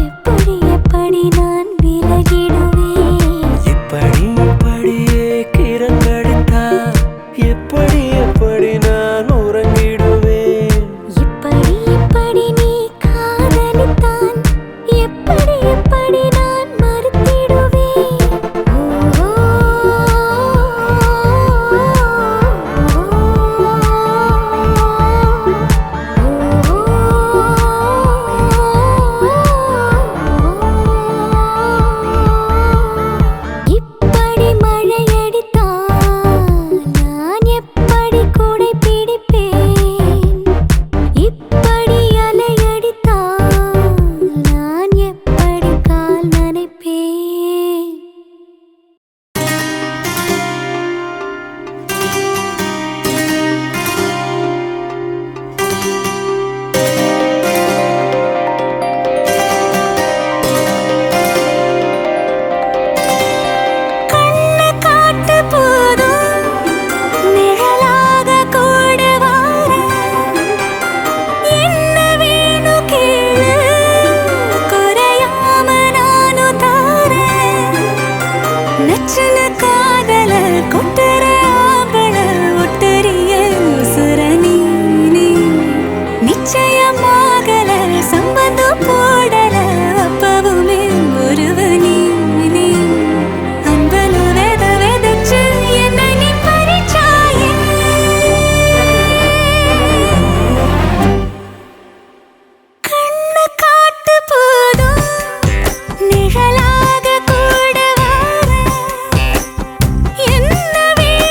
எப்படி எப்படி நான் விலகிடுவேன் இப்படி இப்படியே கிரங்கடித்தால் எப்படி எப்படி நான் உறங்கிடுவேன் இப்படி இப்படி நீ காதலித்தால் எப்படி எப்படி நான் மறுத்திடுவேன் ஓ இப்படி மழையடித்தால் நான் எப்படி கூடை பிடிப்பேன் இப்படி அலையடித்தால் நான் எப்படி கால் நனைப்பேன் கண்ணு காட்டு போதும் நிழலாக கூட வாரேன் என்ன வேணும் கேளு குறையாம நானும் தாரேன் நச்சன காதல கொட்டுற ஆம்பள ஒட்டரிய உசுர நீ நிச்சயமாகல சம்பந்தம் போடல அப்பவுமே ஒருவ நீ அன்பலு வெத வெதச்சு என்ன நீ பறிச்சாயே கண்ணு காட்டு போதும் நிழலாக கூட வாரேன் என்ன வேணும்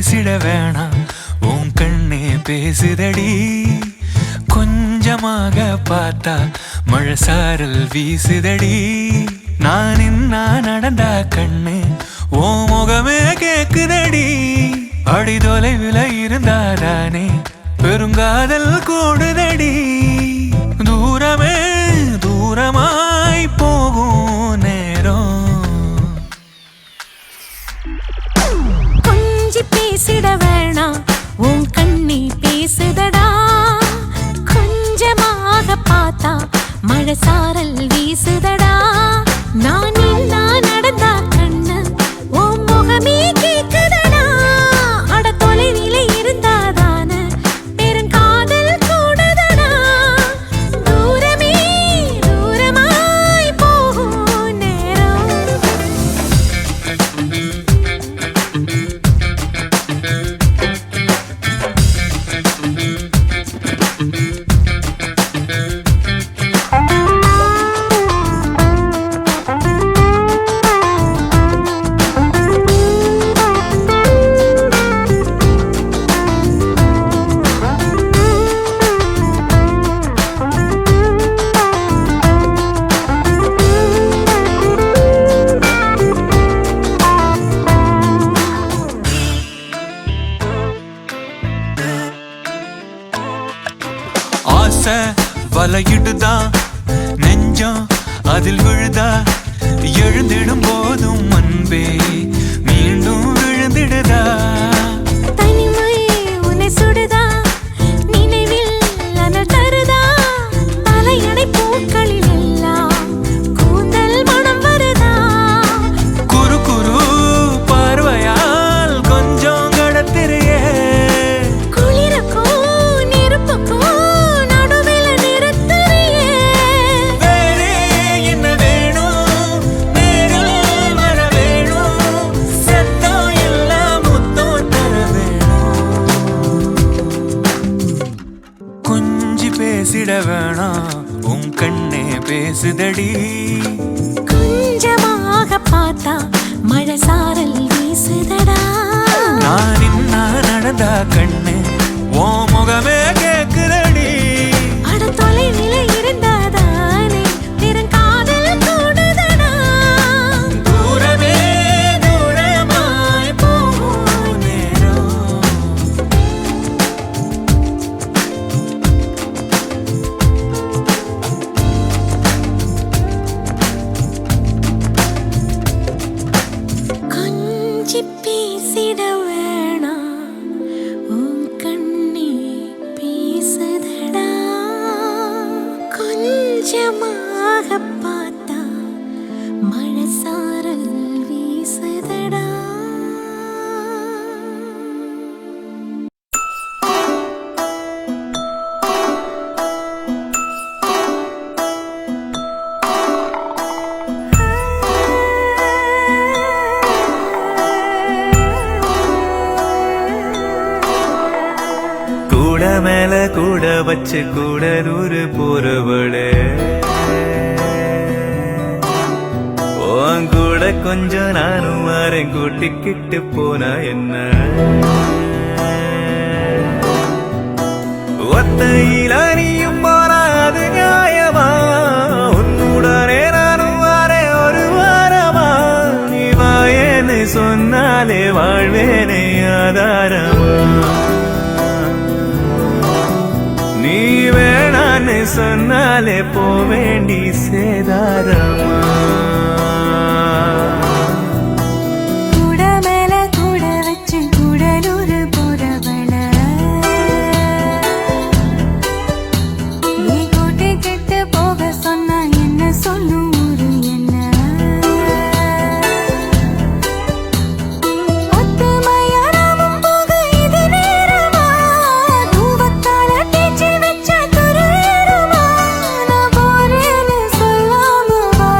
பேசிட வேணாம் உன் கண்ணே பேசுதடி கொஞ்சமாக பார்த்தா மழை சாரல் வீசுதடி நான் நின்னா நடந்தா கண்ணு ஓ முகமே கேக்குதடி அடி தொலைவில் இருந்தாதானே பெருங்காதல் கூடுதடி தூரமே தூரமாய் போகும் நேரம் கொஞ்சி பேசிட வேணாம் உன் கண்ணி பேசுதடா கொஞ்சமாக பார்த்தா மழை சாரல் வீசுதடா நான் நின்னா நடந்தா கண்ணு உன் முகமே கேக்குதடா அட தொலைவில இருந்தாதான பெருங்காதல் கூடுதடா தூரமே தூரமாய் போகும் நேரம் ஆசை வலையிடுதான் நெஞ்சம் அதில் விழுதா எழுந்திடும் போதும் அன்பே மீண்டும் விழுந்திடுதா தனிமை உன்னை சுடுதா நினைவில் அனல் தருதா தலையணை பூக்களில் எல்லாம் கூந்தல் மனம் வருதா குறு குறு பார்வையால் கொஞ்சம் கடத்திரையே குளிருக்கும் நெருப்புக்கும் நடுவில் நிறுத்துறியே வேறே என்ன வேணும் நேரில் வர வேணும் சத்தம் எல்லாம் முத்தம் தர வேணும் கொஞ்சி பேசிட வேணாம் உன் கண்ணே பேசுதடி கொஞ்சமாக பார்த்தா மழை சாரல் வீசுதடா நான் நின்னா நடந்தா கண்ணு ஓ முகமே கேக்குதடி அட தொலைவில இருந்தாதானே பெருங்காதல் கூடுதடா தூரமே தூரமாய் போகும் நேரம் கொஞ்சி பேசிட வேணாம் உன் கண்ணி பேசுதடா கொஞ்சமாக பார்த்தா மழை சாரல் வீசுதடா கூட மேல கூட வச்சு கூட நூறு போறவளே உன் கூட கொஞ்சம் நானும் வரேன் கூட்டிக்கிட்டு போனா என்ன ஒத்தையில நீயும் போனா அது நியாயமா உன்னுடனே நானும் வரேன் ஒரு வாரமா நீ வாயேன்னு சொன்னாலே வாழ்வேனே ஆதாரமா நீ வேணான்னு சொன்னாலே போவேண்டி சேதாரமா கூட மேல கூட வச்சு கூட நூறு போறவள நீ கூட்டி கிட்டு போக சொன்னா என்ன சொல்லும் ஊரு என்ன ஒத்துமையாராமும் போக இது நேரமா தூவத்தால தேய்ச்சி வச்ச துருவேறுமா நான் போறேன்னு சொல்லாம வா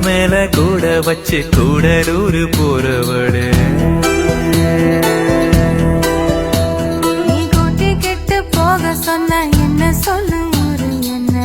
மேல கூட வச்சு கூடலூர் போறவளே நீ கூட்டி கெட்டு போக சொன்ன என்ன சொல்லு ஒரு என்ன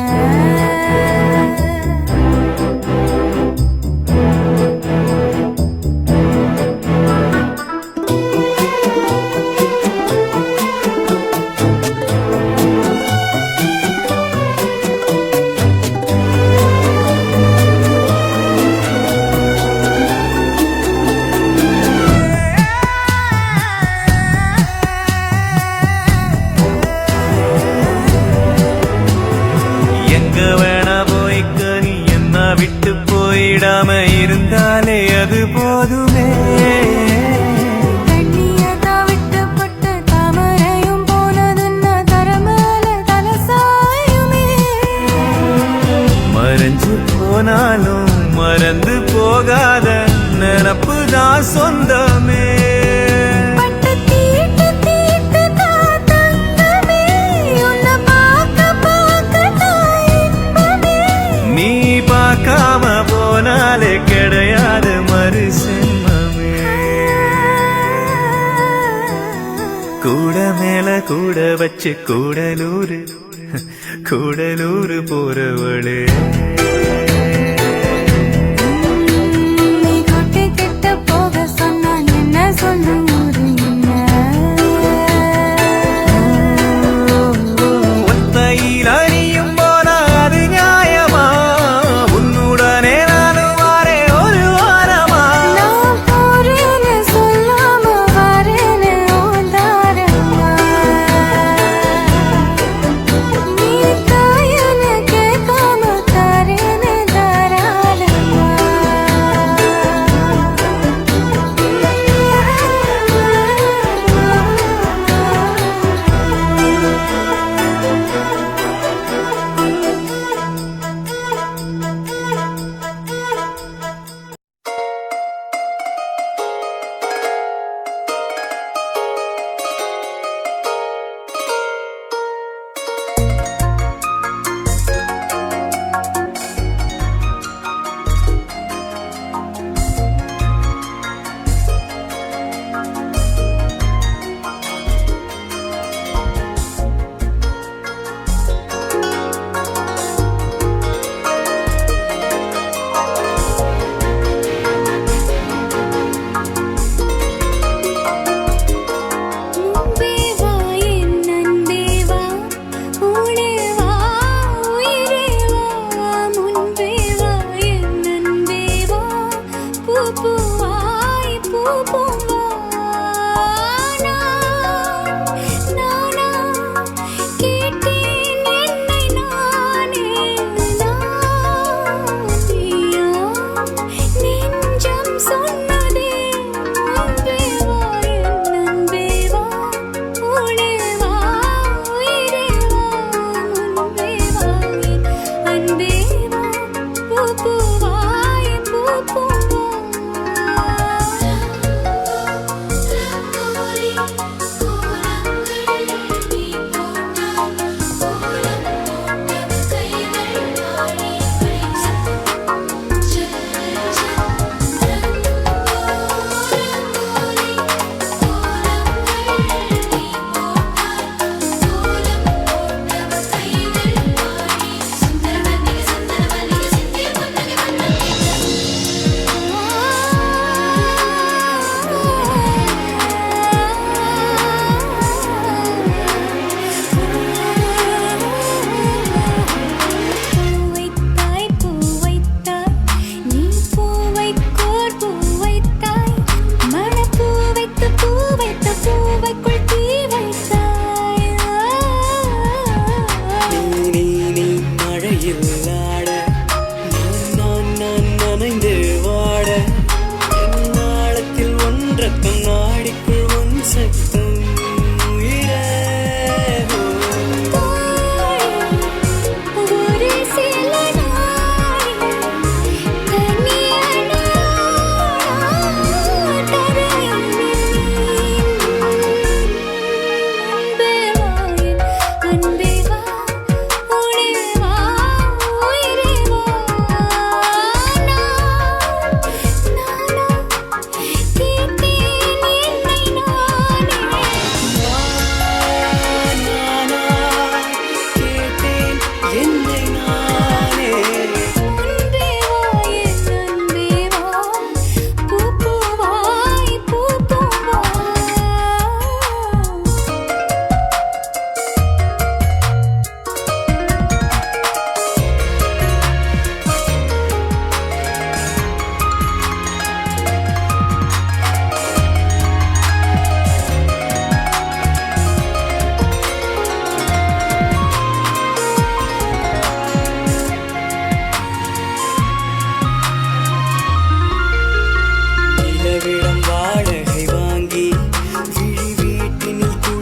விட்டு போயிடாம இருந்தாலே அது போதுமே தண்ணியதான் விட்டு பட்டு தாமரையும் போனதுன்னா தரமேல தலசாயுமே மறைஞ்சு போனாலும் மறந்து போகாத நினப்பு தான் சொந்தமே பார்க்காம போனாலே கிடையாது மறு சென்மமே கூட மேல கூட வச்சு கூடலூர் போறவளே நீ கூட்டி கெட்டு போக சொன்னா என்ன சொல்லு ஒரு என்ன ஒத்தையில் அணியும் போனா அது நியாயமா உன்னுடனே நானும் வாரே ஒரு வாரமா நான் போறேன்னு சொல்லாம வரேன்னு ஓந்தாரமா நீ தாயன்னு கேட்காம தர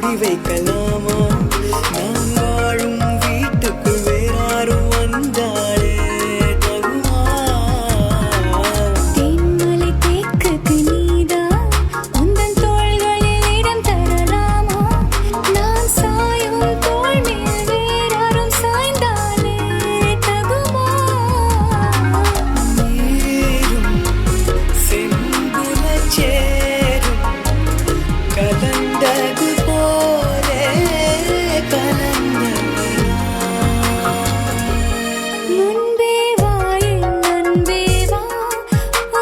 குடி வைக்கலாமா நான் வாழும் வீட்டுக்குள் வேறாரும் வந்தாலே தகுமா தென்மலை தேக்குக்கு நீதான் உந்தன் தோள்களில் இடம் தரலாமா நான் சாயும் தோள் மேல் வேறாரும் சாய்ந்தாலே தகுமா நீரும் செம்புலச் சேரும் கலந்தது போலே கலந்தவனா முன்பே வா என் அன்பே வா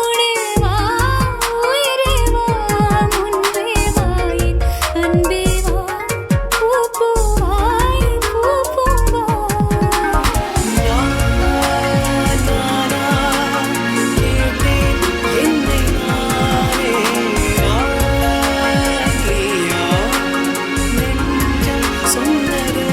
உடே வா உயிரே வா முன்பே வா என் அன்பே வா பூ பூவாய் பூ பூவா நானா கேட்டேன் என்னை நானே நீயா நெஞ்சம் சொன்னதே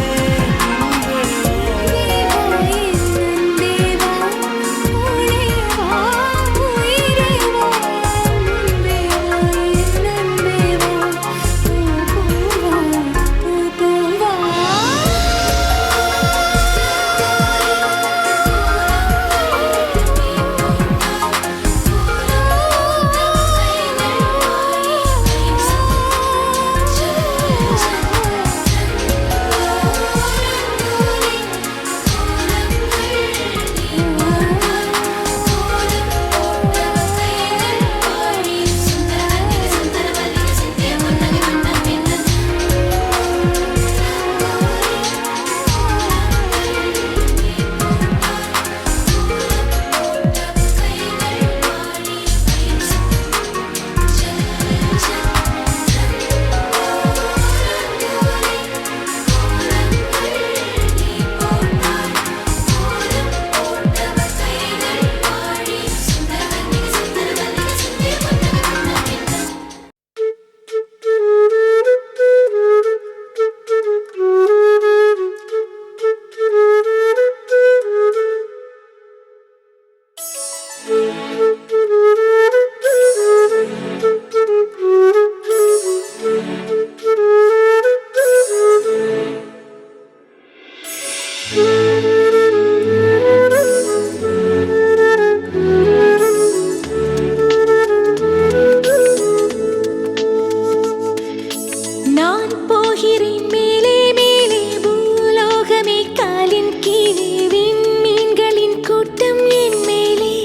நான் போகிறேன் மேலே மேலே பூலோகமே காலின் கீழே விண்மீன்களின் கூட்டம் என் மேலே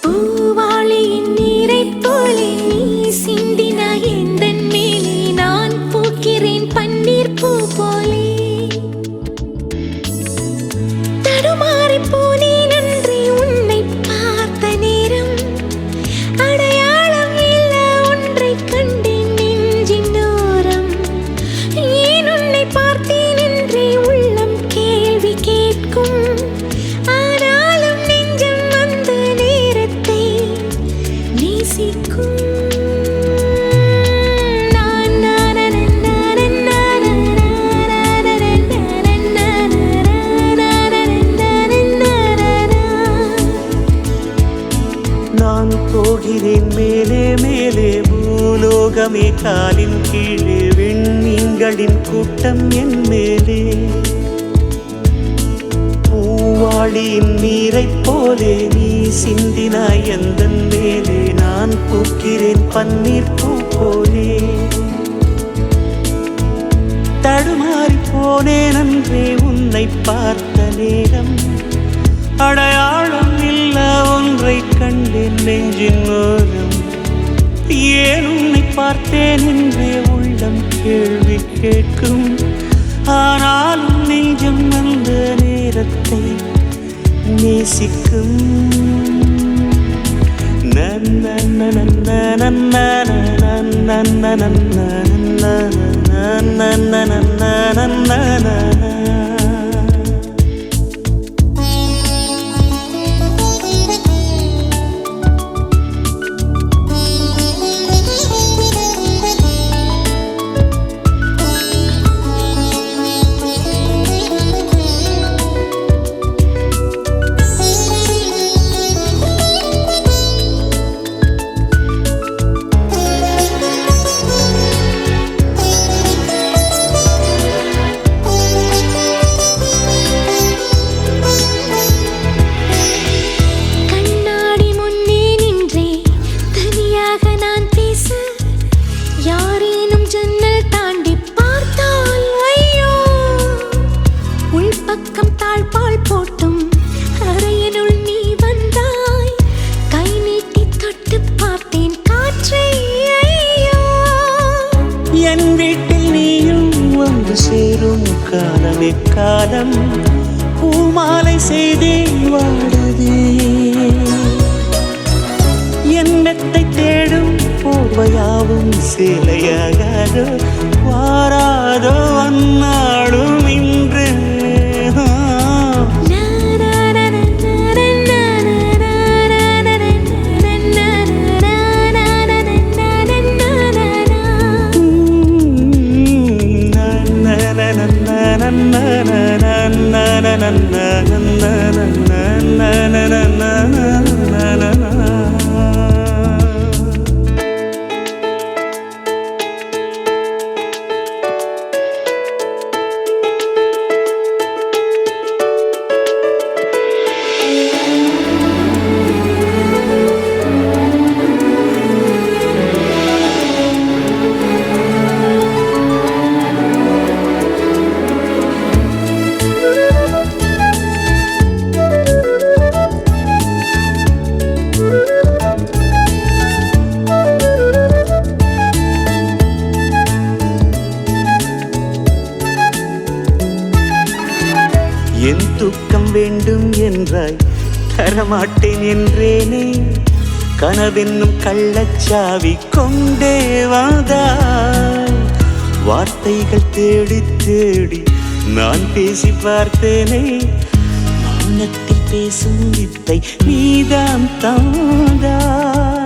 பூவாளியின் நீரைப் போலே நீ சிந்தினாய் எந்தன் மேலே நான் பூக்கிறேன் பன்னீர் பூ போலே தடுமாறிப் போனேன் அன்றே உன்னை பார்த்த நேரம் அடையாளம் இல்ல ஒன்றைக் கண்டேன் நெஞ்சின் ஓரம் ஏன் உன்னை பார்த்தேன் என்றே உள்ளம் கேள்வி கேட்கும் ஆனாலும் நெஞ்சம் அந்த நேரத்தை நேசிக்கும் நான் போகிறேன் மேலே மேலே பூலோகமே காலின் கீழே விண்மீன்களின் கூட்டம் என் மேலே பூவாளியின் நீரைப் போலே நீ சிந்தினாய் எந்தன் மேலே நான் பூக்கிறேன் பன்னீர் பூ போலே தடுமாறி போனேன் அன்றே உன்னை பார்த்த நேரம் அடையாளம் இல்ல ஒன்றை கண்டேன் நெஞ்சின் ஓரம் ஏன் உன்னை பார்த்தேன் என்றே உள்ளம் கேள்வி கேட்கும் ஆனாலும் நெஞ்சம் அந்த நேரத்தை நேசிக்கும் என் வீட்டில் நீயும் வந்து சேரும் காலம் எக்காலம் பூமாலை செய்தே வாடுதே என் மெத்தை தேடும் போர்வையாவும் சேலையாகாதோ வாராதோ அந்நாடும் இன்று என் தூக்கம் வேண்டும் என்றாய் தரமாட்டேன் என்றேனே கனவென்னும் கள்ளச்சாவி கொண்டே வந்தாய் வார்த்தைகள் தேடி தேடி நான் பேசி பார்த்தேனே மௌனத்தில் பேசும் வித்தை நீதான் தாந்தாய்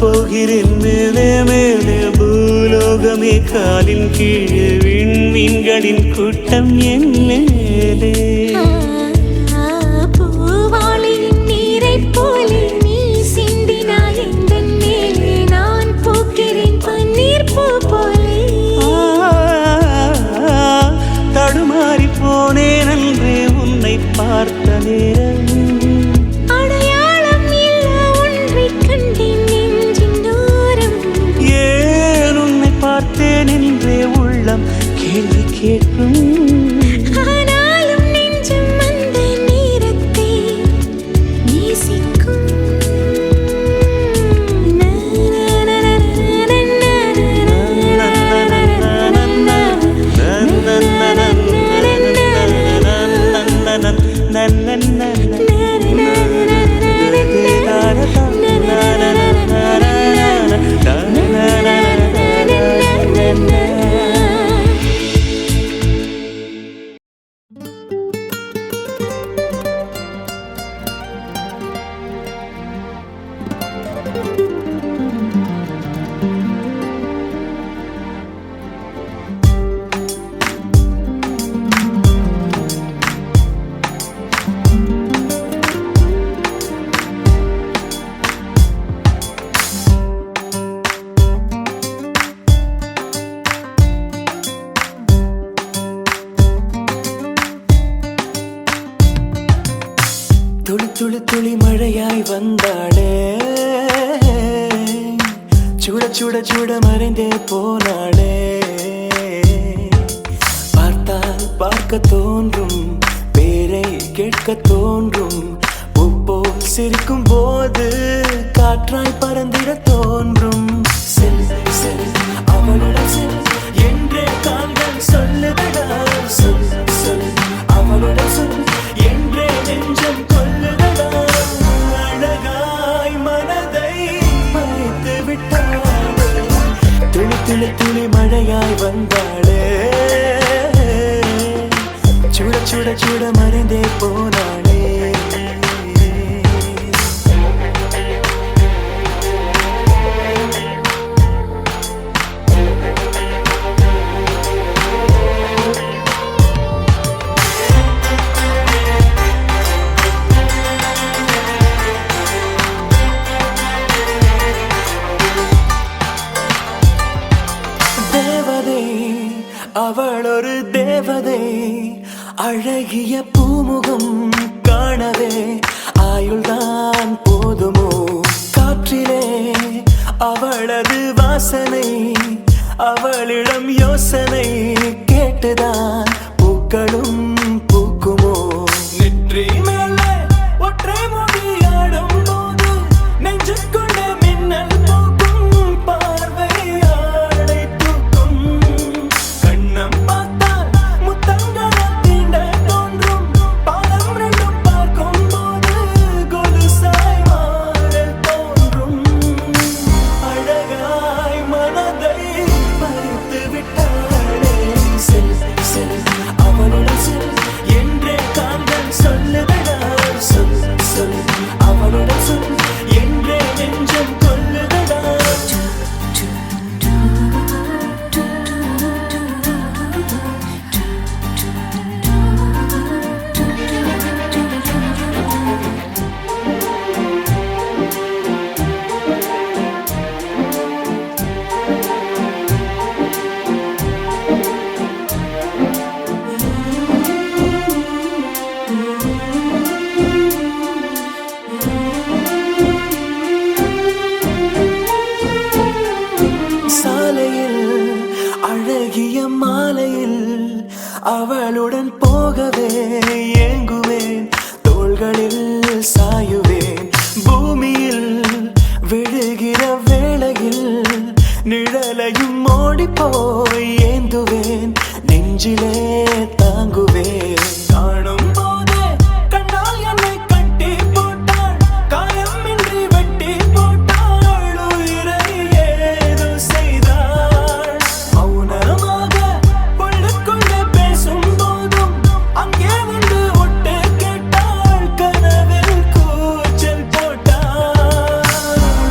போகிறேன் மேலே மேலே பூலோகமே காலின் கீழே விண்மீன்களின் கூட்டம் என் மேலே பூவாளியின் நீரை போலே நீ சிந்தினாய் எந்தன் மேலே நான் பூக்கிறேன் பன்னீர் பூ போலே தடுமாறி போனேன் அன்றே உன்னை பார்த்த நேரம் பார்த்தேன் என்றே உள்ளம் கேள்வி கேட்கும் ஆனாலும் நெஞ்சம் அந்த நேரத்தை நேசிக்கும் துளி துளி துளி மழையாய் வந்தாளே சுட சுட சுட மறைந்தே போனாளே பார்த்தால் பார்க்க தோன்றும் பேரை கேட்க தோன்றும் பூப்போல் சிரிக்கும் போது காற்றாய் பறந்திட தோன்றும் செல் செல் அவளுடன் செல் என்றே கால்கள் சொல்லுதடா சொல் சொல் அவளுடன் சொல் என்றே நெஞ்சம் கொல்லுதடா அழகாய் மனதை மறைத்து விட்டாளே துளி துளி துளி மழையாய் வந்தாளே சுட சுட சுட மறைந்தே போனாளே அவள் ஒரு தேவதை அழகிய பூமுகம் காணவே ஆயுள்தான் போதுமோ காற்றிலே அவளது வாசனை அவளிடம் யோசனை கேட்டுதான் பூக்களும் பூக்குமோ நெற்றி மேலே ஒற்றை மொழியாடும் போது நெஞ்சுக்குள்ள மின்னல் போக்கும் பார்வையாடை தூக்கும் கண்ணம் பார்த்தால் முத்தங்களை தீண்ட தோன்றும் பாலம் ரெண்டும் பார்க்கும் போது கொலுசாய் மாற தோன்றும் அழகாய் மனதை பறித்து விட்டாளே செல் செல் அவளுடன் செல் என்றே காந்தன் சொல்லுதடா சொல் சொல் அவளுடன் சொல் என்றே நெஞ்சம் கொல்லுதடா சாலையில் அழகிய மாலையில் அவளுடன் போகவே ஏங்குவேன் தோள்களில் சாயுவேன் பூமியில் விழுகிற வேளையில் நிழலையும் ஓடிப்போய் ஏந்துவேன் நெஞ்சிலே தாங்குவேன் காணும் போதே கண்ணால் என்னை கட்டி போட்டாள் காயமின்றி வெட்டி போட்டாள் உயிரை ஏதோ செய்தாள் மௌனமாக உள்ளுக்குள்ளே பேசும் போதும் அங்கே வந்து ஒட்டு கேட்டாள் கனவில் கூச்சல் போட்டாள்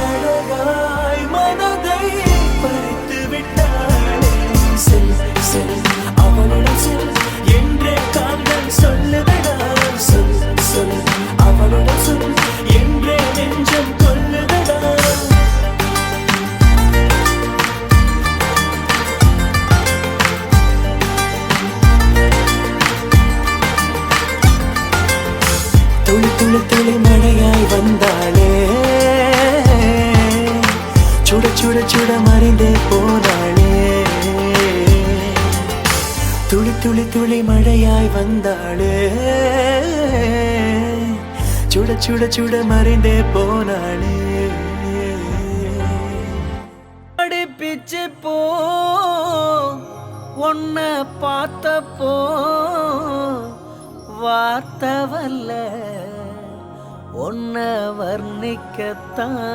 அழகாய் மனதை பறித்து விட்டாளே செல் செல் அவளுடன் செல் என்றே காந்தன் சொல்லுதடா சொல் சொல் அவளுடன் சொல் என்றே நெஞ்சம் கொல்லுதடா துளி துளி துளி மழையாய் வந்தாளே சுட சுட சுட மறைந்தே போனாளே துளி துளி துளி மழையாய் வந்தாளே சுட சுட சுட மறைந்தே போனாளே பிச்சு போ உன்ன பார்த்தப்போ வார்த்தை வல்ல உன்ன வர்ணிக்கத்தான்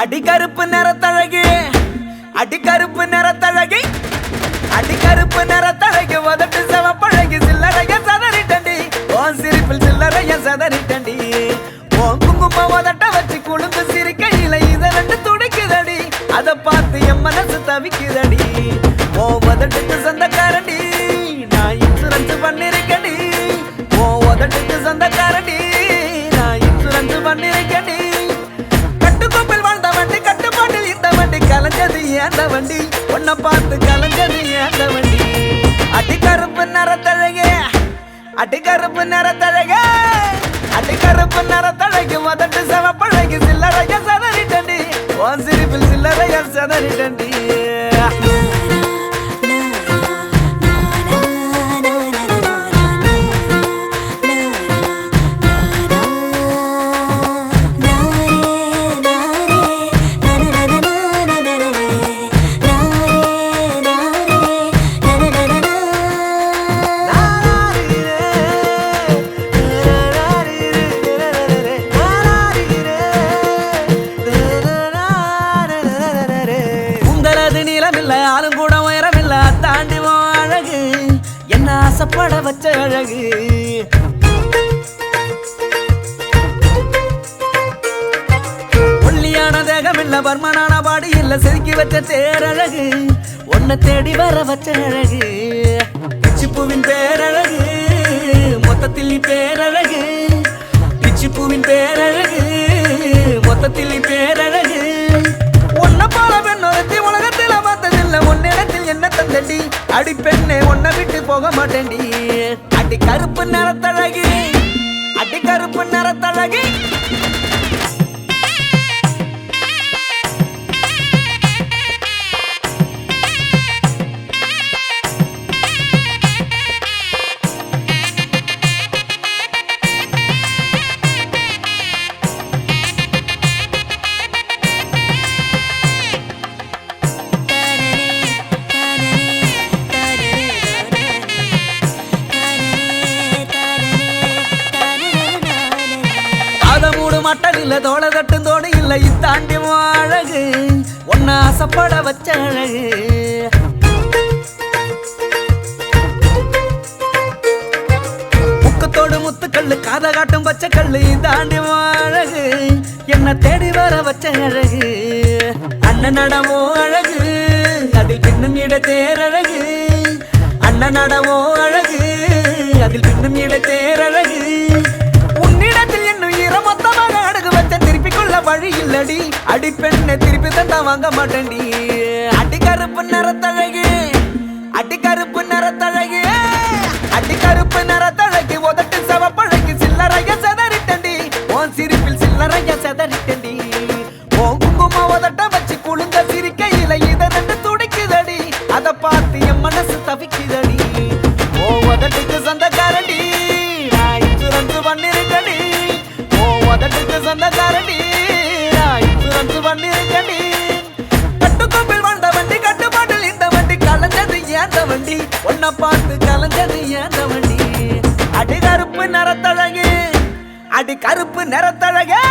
அடிக்கருப்பு நிறத்தழகு அடிக்கருப்பு நிறத்தழகு அடிக்கருப்பு நிறத்தழகு உதட்டு செவப்பழகு சில்லறைய சதறிட்டண்டி உன் சிரிப்பில் சில்லறைய சதறிட்டண்டி உன் குங்கும உதட்ட வச்சு குழுந்து சிரிக்கையில இத ரெண்டு துடிக்குதடி அதை பார்த்து என் மனசு தவிக்குதடி உன் உதட்டுக்கு சொந்தக்காரண்டி நான் இன்சூரன்ஸ் பண்ணிருக்கடி உன் உதட்டுக்கு சொந்தக்காரண்டி நான் இன்சூரன்ஸ் பண்ணிருக்கடி கட்டுக்கோப்பில் வாழ்ந்த வண்டி கட்டுப்பாட்டில் இந்த வண்டி கலைஞ்சது ஏந்த வண்டி உன்னை பார்த்து கலைஞ்சது ஏந்த வண்டி அடிக்கருப்பு நிறத்தழகே அடிக்கருப்பு நிறத்தழகே அடிக்கருப்பு நிறத்தழகு உதட்டு செவப்பழகு சில்லறைய சதறிட்டண்டி உன் சிரிப்பில் சில்லறைய சதறிட்டண்டி ஆசைப்பட வச்ச அழகு ஒல்லியான தேகம் இல்ல பர்மனான பாடி இல்ல செதுக்கி வச்ச தேரழகு உன்னை தேடி வர வச்ச அழகு பிச்சிப்பூவின் பேரழகு மொத்தத்தில் நீ பேரழகு பிச்சிப்பூவின் பேரழகு மொத்தத்தில் நீ பேரழகு உன்னை போல அடி பெண்ணே உன்னை விட்டு போக மாட்டேன்டி அடி கருப்பு நிறத்தழகி அடி கருப்பு நிறத்தழகி மட்டன் இல்ல தோள தட்டும் தோடு இல்ல இத்தாண்டி அழகு ஒன்ன ஆசைப்பட வச்ச அழகு முக்கத்தோடு முத்துக்கல்லு காத காட்டும் பச்சை கல்லு இத்தாண்டி அழகு என்ன தேடி வர வச்ச அழகு அண்ணன் நடமோ அழகு அதில் பின்னும் இட தேரழகு அண்ணன் நடமோ அழகு அதில் பின்னும் இட தேரழகு உன்னிடத்தில் என்னும் மொத்தமாக அடகு வச்ச திருப்பி கொள்ள வழி இல்லடி அடி பெண்ணை திருப்பி தந்தா வாங்க மாட்டேன்டி அடி கருப்பு நிறத்தழகு அடி கருப்பு நிறத்தழகு அடி கருப்பு நிறத்தழகு உதட்டு செவப்பழகு சில்லறைய செதறிட்டண்டி உன் சிரிப்பில் சில்லறைய செதறிட்டண்டி உன் குங்கும உதட்ட வச்சு குழுங்க சிரிக்கையில இதை ரெண்டு துடிக்குதடி அதை பார்த்து என் மனசு தவிக்குதடி ஓ உதட்டுக்கு சொந்தக்காரடி நான் இன்சூரன்ஸ் பண்ணிருக்கடி உதட்டுக்கு சொந்தக்காரடி இன்சூரன்ஸ் பண்ணிருக்கடி கட்டுக்கோப்பில் வாழ்ந்த வண்டி கட்டுப்பாட்டில் இந்த வண்டி கலைஞ்சது ஏந்த வண்டி உன்னை பார்த்து கலைஞ்சது ஏந்த வண்டி அடி கருப்பு நிறத்தழகு அடி கருப்பு நிறத்தழகு